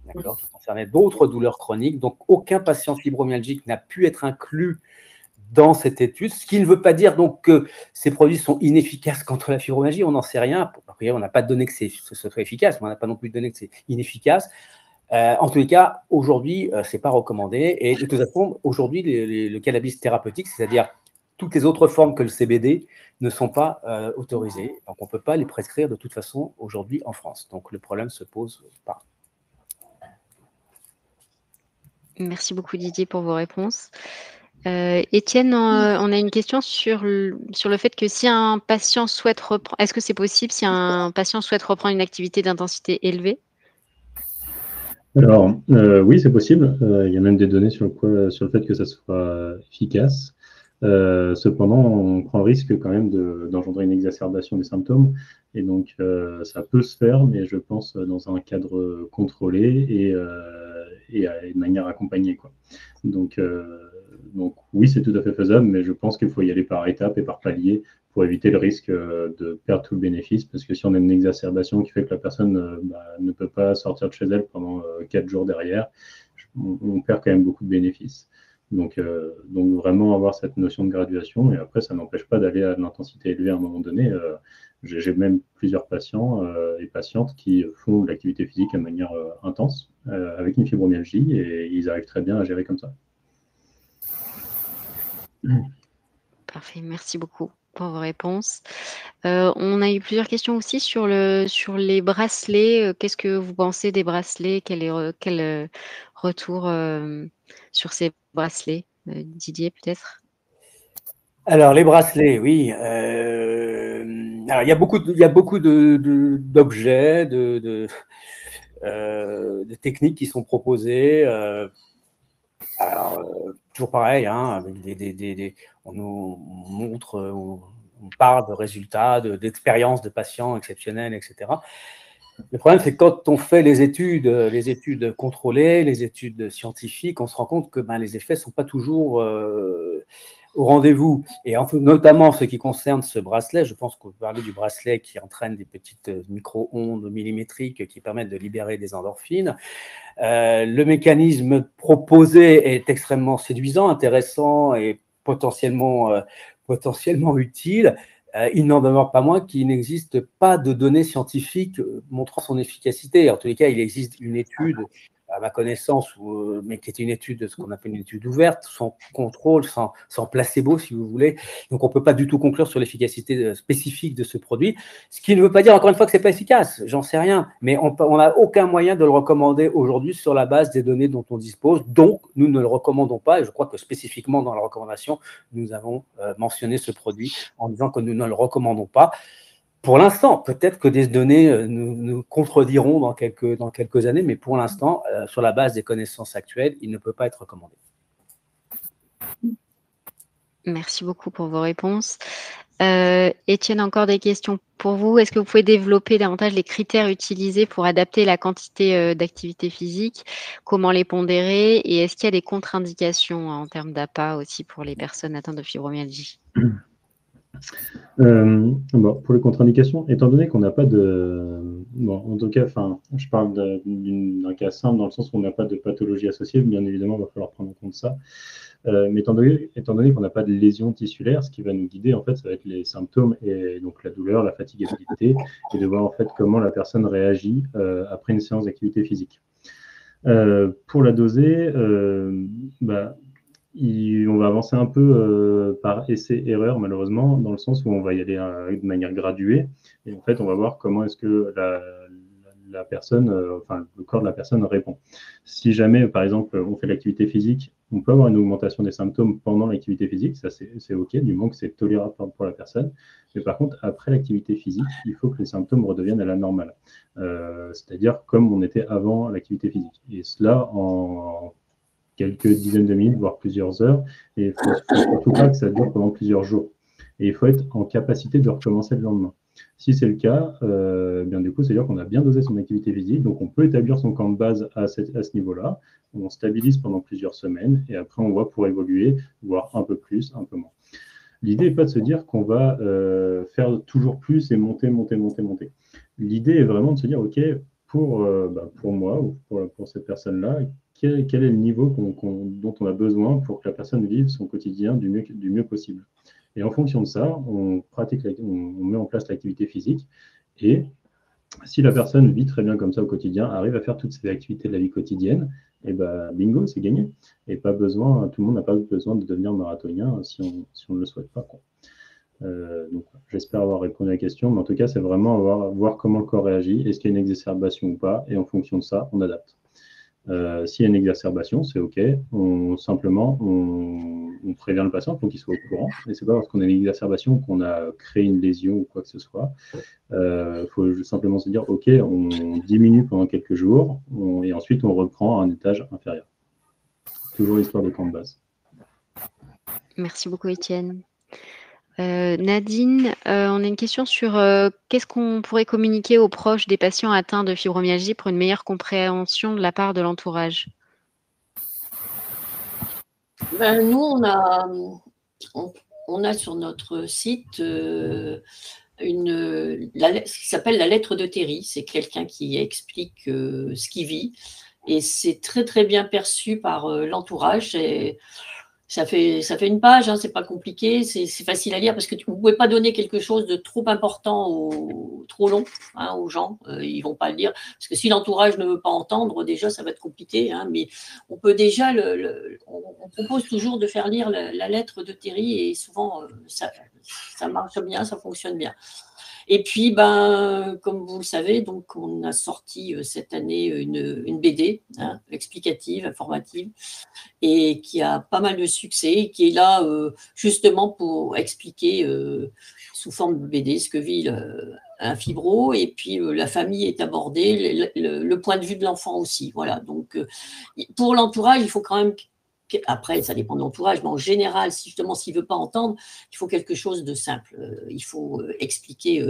d'accord, qui concernait d'autres douleurs chroniques. Donc, aucun patient fibromyalgique n'a pu être inclus dans cette étude, ce qui ne veut pas dire donc que ces produits sont inefficaces contre la fibromyalgie, on n'en sait rien. On n'a pas de données que ce soit efficace, mais on n'a pas non plus de données que c'est inefficace. En tous les cas, aujourd'hui, ce n'est pas recommandé. Et de toute façon, aujourd'hui, le cannabis thérapeutique, c'est-à-dire toutes les autres formes que le CBD, ne sont pas autorisées. Donc, on ne peut pas les prescrire de toute façon aujourd'hui en France. Donc, le problème ne se pose pas. Merci beaucoup Didier pour vos réponses. Étienne, on a une question sur le fait que si un patient souhaite reprendre, est-ce que c'est possible si un patient souhaite reprendre une activité d'intensité élevée? Alors, oui, c'est possible. Il y a même des données sur le fait que ça soit efficace. Cependant, on prend le risque quand même d'engendrer une exacerbation des symptômes. Et donc, ça peut se faire, mais je pense dans un cadre contrôlé et de manière accompagnée, quoi. Donc oui, c'est tout à fait faisable, mais je pense qu'il faut y aller par étapes et par paliers pour éviter le risque de perdre tout le bénéfice, parce que si on a une exacerbation qui fait que la personne ne peut pas sortir de chez elle pendant 4 jours derrière, on perd quand même beaucoup de bénéfices. Donc vraiment avoir cette notion de graduation, et après ça n'empêche pas d'aller à de l'intensité élevée à un moment donné. J'ai même plusieurs patients et patientes qui font de l'activité physique de manière intense avec une fibromyalgie, et ils arrivent très bien à gérer comme ça. Parfait, merci beaucoup pour vos réponses. On a eu plusieurs questions aussi sur les bracelets. Qu'est-ce que vous pensez des bracelets? Quel retour sur ces bracelets? Didier, peut-être? Alors, les bracelets, oui. Alors, il y a beaucoup d'objets, de techniques qui sont proposées. Alors, toujours pareil, hein, avec on nous montre, on parle de résultats, d'expériences de patients exceptionnels, etc. Le problème, c'est que quand on fait les études contrôlées, les études scientifiques, on se rend compte que les effets ne sont pas toujours au rendez-vous. Et notamment en ce qui concerne ce bracelet, je pense que vous parlez du bracelet qui entraîne des petites micro-ondes millimétriques qui permettent de libérer des endorphines. Le mécanisme proposé est extrêmement séduisant, intéressant et potentiellement utile. Il n'en demeure pas moins qu'il n'existe pas de données scientifiques montrant son efficacité. En tous les cas, il existe une étude à ma connaissance, mais qui était une étude, ce qu'on appelle une étude ouverte, sans contrôle, sans placebo, si vous voulez. Donc, on ne peut pas du tout conclure sur l'efficacité spécifique de ce produit, ce qui ne veut pas dire, encore une fois, que ce n'est pas efficace, j'en sais rien, mais on n'a aucun moyen de le recommander aujourd'hui sur la base des données dont on dispose, donc nous ne le recommandons pas, et je crois que spécifiquement dans la recommandation, nous avons mentionné ce produit en disant que nous ne le recommandons pas. Pour l'instant, peut-être que des données nous contrediront dans quelques années, mais pour l'instant, sur la base des connaissances actuelles, il ne peut pas être recommandé. Merci beaucoup pour vos réponses. Étienne, encore des questions pour vous. Est-ce que vous pouvez développer davantage les critères utilisés pour adapter la quantité d'activité physique? Comment les pondérer? Et est-ce qu'il y a des contre-indications en termes d'APA aussi pour les personnes atteintes de fibromyalgie? Bon, pour les contre-indications, étant donné qu'on n'a pas de... Bon, en tout cas, je parle d'un cas simple dans le sens où on n'a pas de pathologie associée, bien évidemment, il va falloir prendre en compte ça. Mais étant donné qu'on n'a pas de lésion tissulaire, ce qui va nous guider, en fait, ça va être les symptômes, et donc la douleur, la fatigabilité, et de voir en fait comment la personne réagit après une séance d'activité physique. Pour la doser, on va avancer un peu par essai-erreur, malheureusement, dans le sens où on va y aller de manière graduée. Et en fait, on va voir comment est-ce que la personne, le corps de la personne répond. Si jamais, par exemple, on fait l'activité physique, on peut avoir une augmentation des symptômes pendant l'activité physique, ça c'est OK, du moment que c'est tolérable pour la personne. Mais par contre, après l'activité physique, il faut que les symptômes redeviennent à la normale. C'est-à-dire comme on était avant l'activité physique. Et cela en quelques dizaines de minutes, voire plusieurs heures. Et il ne faut surtout pas que ça dure pendant plusieurs jours. Et il faut être en capacité de recommencer le lendemain. Si c'est le cas, bien du coup, c'est-à-dire qu'on a bien dosé son activité physique, donc on peut établir son camp de base à ce niveau-là. On stabilise pendant plusieurs semaines et après on voit pour évoluer, voire un peu plus, un peu moins. L'idée n'est pas de se dire qu'on va faire toujours plus et monter. L'idée est vraiment de se dire, OK, pour moi ou pour cette personne-là, quel est le niveau dont on a besoin pour que la personne vive son quotidien du mieux possible. Et en fonction de ça, on met en place l'activité physique. Et si la personne vit très bien comme ça au quotidien, arrive à faire toutes ses activités de la vie quotidienne, et bingo, c'est gagné. Et tout le monde n'a pas besoin de devenir marathonien si on ne le souhaite pas. Donc, j'espère avoir répondu à la question, mais en tout cas, c'est vraiment voir comment le corps réagit, est-ce qu'il y a une exacerbation ou pas, et en fonction de ça, on adapte. S'il y a une exacerbation, c'est OK. On prévient le patient pour qu'il soit au courant. Et c'est pas parce qu'on a une exacerbation qu'on a créé une lésion ou quoi que ce soit. Il faut simplement se dire OK, on diminue pendant quelques jours et ensuite on reprend à un étage inférieur. Toujours l'histoire de camp de base. Merci beaucoup, Étienne. Nadine, on a une question sur qu'est-ce qu'on pourrait communiquer aux proches des patients atteints de fibromyalgie pour une meilleure compréhension de la part de l'entourage? Nous, on a sur notre site ce qui s'appelle la lettre de Terry. C'est quelqu'un qui explique ce qu'il vit et c'est très très bien perçu par l'entourage. Ça fait une page, hein, c'est pas compliqué, c'est facile à lire parce que vous ne pouvez pas donner quelque chose de trop important ou trop long aux gens, ils ne vont pas le lire. Parce que si l'entourage ne veut pas entendre, déjà ça va être compliqué, mais on peut déjà, on propose toujours de faire lire la lettre de Terry et souvent ça marche bien, ça fonctionne bien. Et puis, comme vous le savez, donc on a sorti cette année une BD explicative, informative, et qui a pas mal de succès, qui est là justement pour expliquer sous forme de BD ce que vit un fibro, et puis la famille est abordée, le point de vue de l'enfant aussi. Voilà. Donc, pour l'entourage, il faut quand même... Après, ça dépend de l'entourage, mais en général, s'il ne veut pas entendre, il faut quelque chose de simple. Il faut expliquer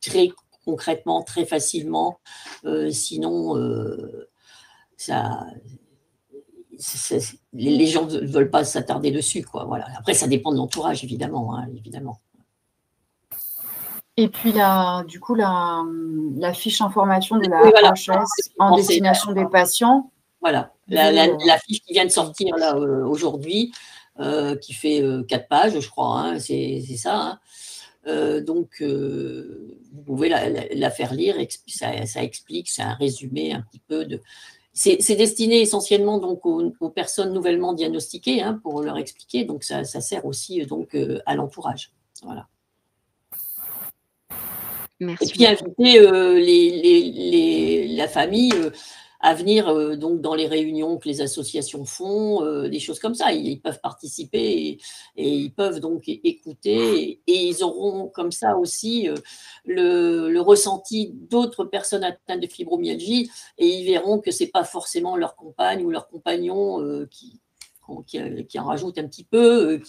très concrètement, très facilement. Sinon, les gens ne veulent pas s'attarder dessus, quoi. Voilà. Après, ça dépend de l'entourage, évidemment. Et puis, la fiche information de la HS en destination des patients. Voilà, la fiche qui vient de sortir là aujourd'hui, qui fait 4 pages, je crois, c'est ça. Donc, vous pouvez la faire lire, ça explique, c'est un résumé un petit peu de... c'est destiné essentiellement donc aux personnes nouvellement diagnostiquées, hein, pour leur expliquer. Donc ça sert aussi donc à l'entourage. Voilà. Merci. Et puis inviter la famille à venir donc dans les réunions que les associations font, des choses comme ça. Ils peuvent participer et ils peuvent donc écouter et ils auront comme ça aussi le ressenti d'autres personnes atteintes de fibromyalgie et ils verront que c'est pas forcément leur compagne ou leur compagnon qui en rajoute un petit peu,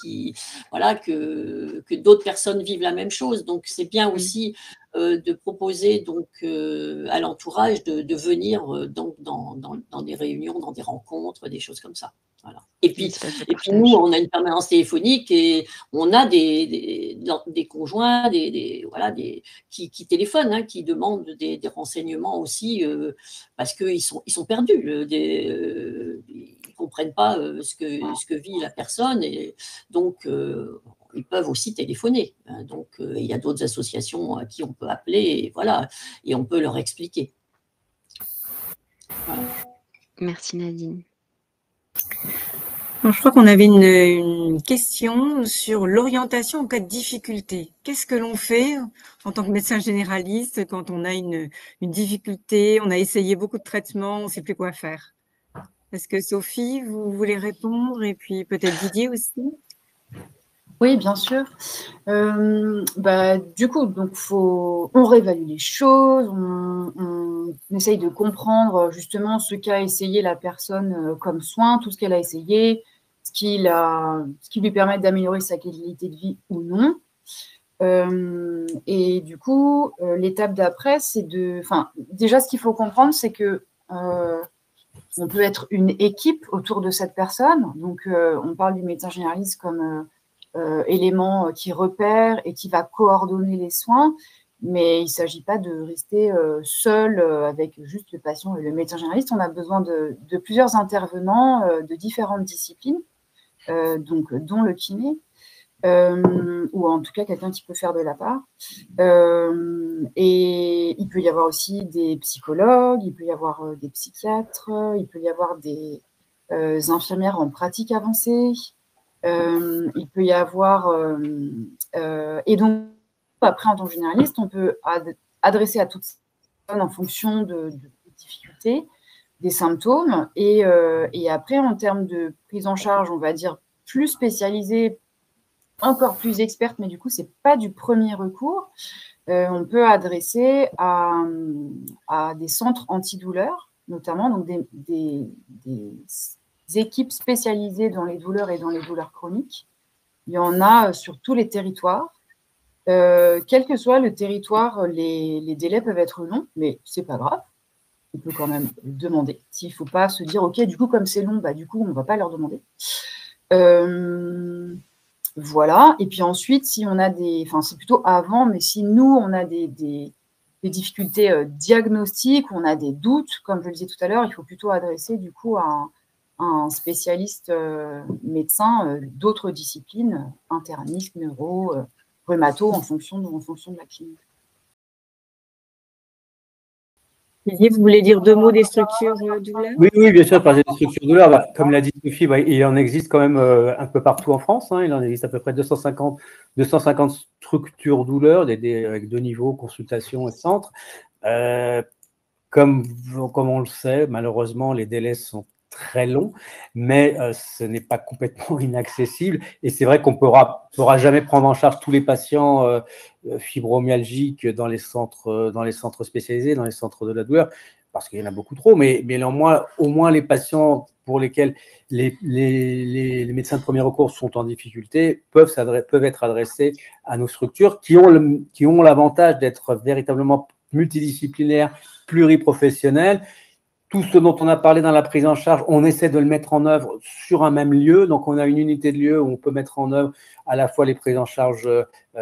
voilà, que d'autres personnes vivent la même chose. Donc, c'est bien aussi de proposer donc, à l'entourage de venir donc, dans des réunions, dans des rencontres, des choses comme ça. Voilà. Et puis nous, on a une permanence téléphonique et on a des conjoints voilà, qui téléphonent, hein, qui demandent des renseignements aussi parce qu'ils sont perdus. Ils ne comprennent pas ce que vit la personne et donc ils peuvent aussi téléphoner. Donc il y a d'autres associations à qui on peut appeler et, voilà, et on peut leur expliquer. Voilà. Merci Nadine. Je crois qu'on avait une question sur l'orientation en cas de difficulté. Qu'est-ce que l'on fait en tant que médecin généraliste quand on a une difficulté, on a essayé beaucoup de traitements, on ne sait plus quoi faire? Est-ce que Sophie, vous voulez répondre? Et puis peut-être Didier aussi? Oui, bien sûr. Du coup, donc on réévalue les choses, on essaye de comprendre justement ce qu'a essayé la personne comme soin, tout ce qu'elle a essayé, ce qui lui permet d'améliorer sa qualité de vie ou non. Et du coup, l'étape d'après, c'est déjà ce qu'il faut comprendre, c'est que on peut être une équipe autour de cette personne. Donc, on parle du médecin généraliste comme élément qui repère et qui va coordonner les soins, mais il ne s'agit pas de rester seul avec juste le patient et le médecin généraliste. On a besoin de plusieurs intervenants de différentes disciplines, donc, dont le kiné, ou en tout cas quelqu'un qui peut faire de la part. Et il peut y avoir aussi des psychologues, il peut y avoir des psychiatres, il peut y avoir des infirmières en pratique avancée, il peut y avoir... et donc, après, en tant que généraliste, on peut adresser à toutes ces personnes en fonction de difficultés, des symptômes, et après, en termes de prise en charge, on va dire plus spécialisée, encore plus experte, mais du coup, ce n'est pas du premier recours. On peut adresser à des centres antidouleurs, notamment donc des équipes spécialisées dans les douleurs et dans les douleurs chroniques. Il y en a sur tous les territoires. Quel que soit le territoire, les délais peuvent être longs, mais ce n'est pas grave. On peut quand même demander. S'il ne faut pas se dire, OK, du coup, comme c'est long, du coup, on ne va pas leur demander. Voilà. Et puis ensuite, si on a c'est plutôt avant, mais si nous, on a des difficultés diagnostiques, on a des doutes, comme je le disais tout à l'heure, il faut plutôt adresser du coup à un spécialiste médecin d'autres disciplines, interniste, neuro, rhumato, en fonction de la clinique. Didier, vous voulez dire 2 mots des structures douleurs? Oui, bien sûr, parler des structures douleurs. Comme l'a dit Sophie, il en existe quand même un peu partout en France. Hein. Il en existe à peu près 250 structures douleurs, avec 2 niveaux, consultation et centre. Comme on le sait, malheureusement, les délais sont très long, mais ce n'est pas complètement inaccessible. Et c'est vrai qu'on ne pourra jamais prendre en charge tous les patients fibromyalgiques dans les centres spécialisés, dans les centres de la douleur, parce qu'il y en a beaucoup trop. Mais néanmoins, au moins les patients pour lesquels les médecins de premier recours sont en difficulté peuvent être adressés à nos structures qui ont l'avantage d'être véritablement multidisciplinaires, pluriprofessionnelles. Tout ce dont on a parlé dans la prise en charge, on essaie de le mettre en œuvre sur un même lieu. Donc, on a une unité de lieu où on peut mettre en œuvre à la fois les prises en charge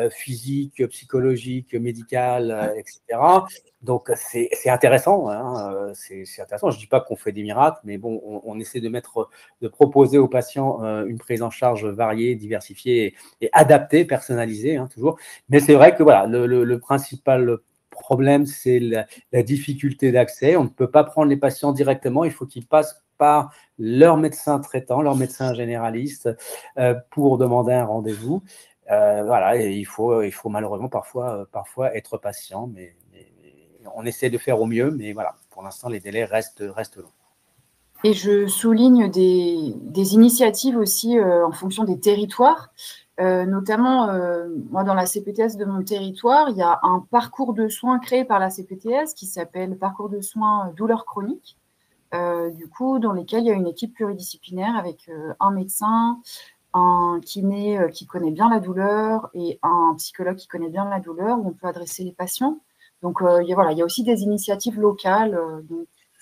physiques, psychologiques, médicales, etc. Donc, c'est intéressant. Hein, c'est intéressant. Je ne dis pas qu'on fait des miracles, mais bon, on essaie de proposer aux patients une prise en charge variée, diversifiée et adaptée, personnalisée, hein, toujours. Mais c'est vrai que voilà, le principal problème, c'est la difficulté d'accès. On ne peut pas prendre les patients directement, il faut qu'ils passent par leur médecin traitant, leur médecin généraliste pour demander un rendez-vous. Voilà, et il faut malheureusement parfois être patient, mais on essaie de faire au mieux, mais voilà, pour l'instant, les délais restent longs. Et je souligne des initiatives aussi en fonction des territoires. Notamment, moi, dans la CPTS de mon territoire, il y a un parcours de soins créé par la CPTS qui s'appelle Parcours de soins douleurs chroniques, du coup, dans lesquels il y a une équipe pluridisciplinaire avec un médecin, un kiné qui connaît bien la douleur et un psychologue qui connaît bien la douleur, où on peut adresser les patients. Donc, il y a aussi des initiatives locales.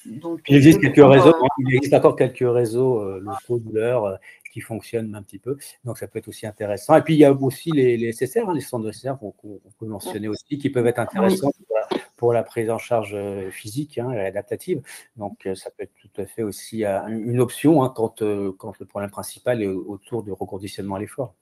Il existe quelques réseaux, il existe encore quelques réseaux locaux douleurs qui fonctionnent un petit peu, donc ça peut être aussi intéressant. Et puis il y a aussi les SSR, les centres de SSR qu'on peut mentionner aussi, qui peuvent être intéressants pour la prise en charge physique et adaptative. Donc ça peut être tout à fait aussi une option quand le problème principal est autour du reconditionnement à l'effort.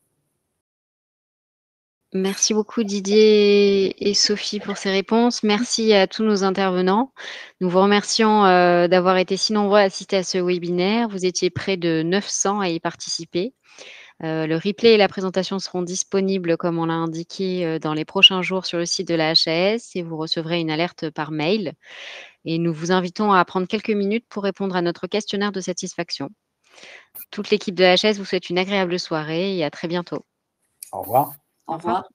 Merci beaucoup Didier et Sophie pour ces réponses. Merci à tous nos intervenants. Nous vous remercions d'avoir été si nombreux à assister à ce webinaire. Vous étiez près de 900 à y participer. Le replay et la présentation seront disponibles, comme on l'a indiqué, dans les prochains jours sur le site de la HAS et vous recevrez une alerte par mail. Et nous vous invitons à prendre quelques minutes pour répondre à notre questionnaire de satisfaction. Toute l'équipe de la HAS vous souhaite une agréable soirée et à très bientôt. Au revoir. Au revoir.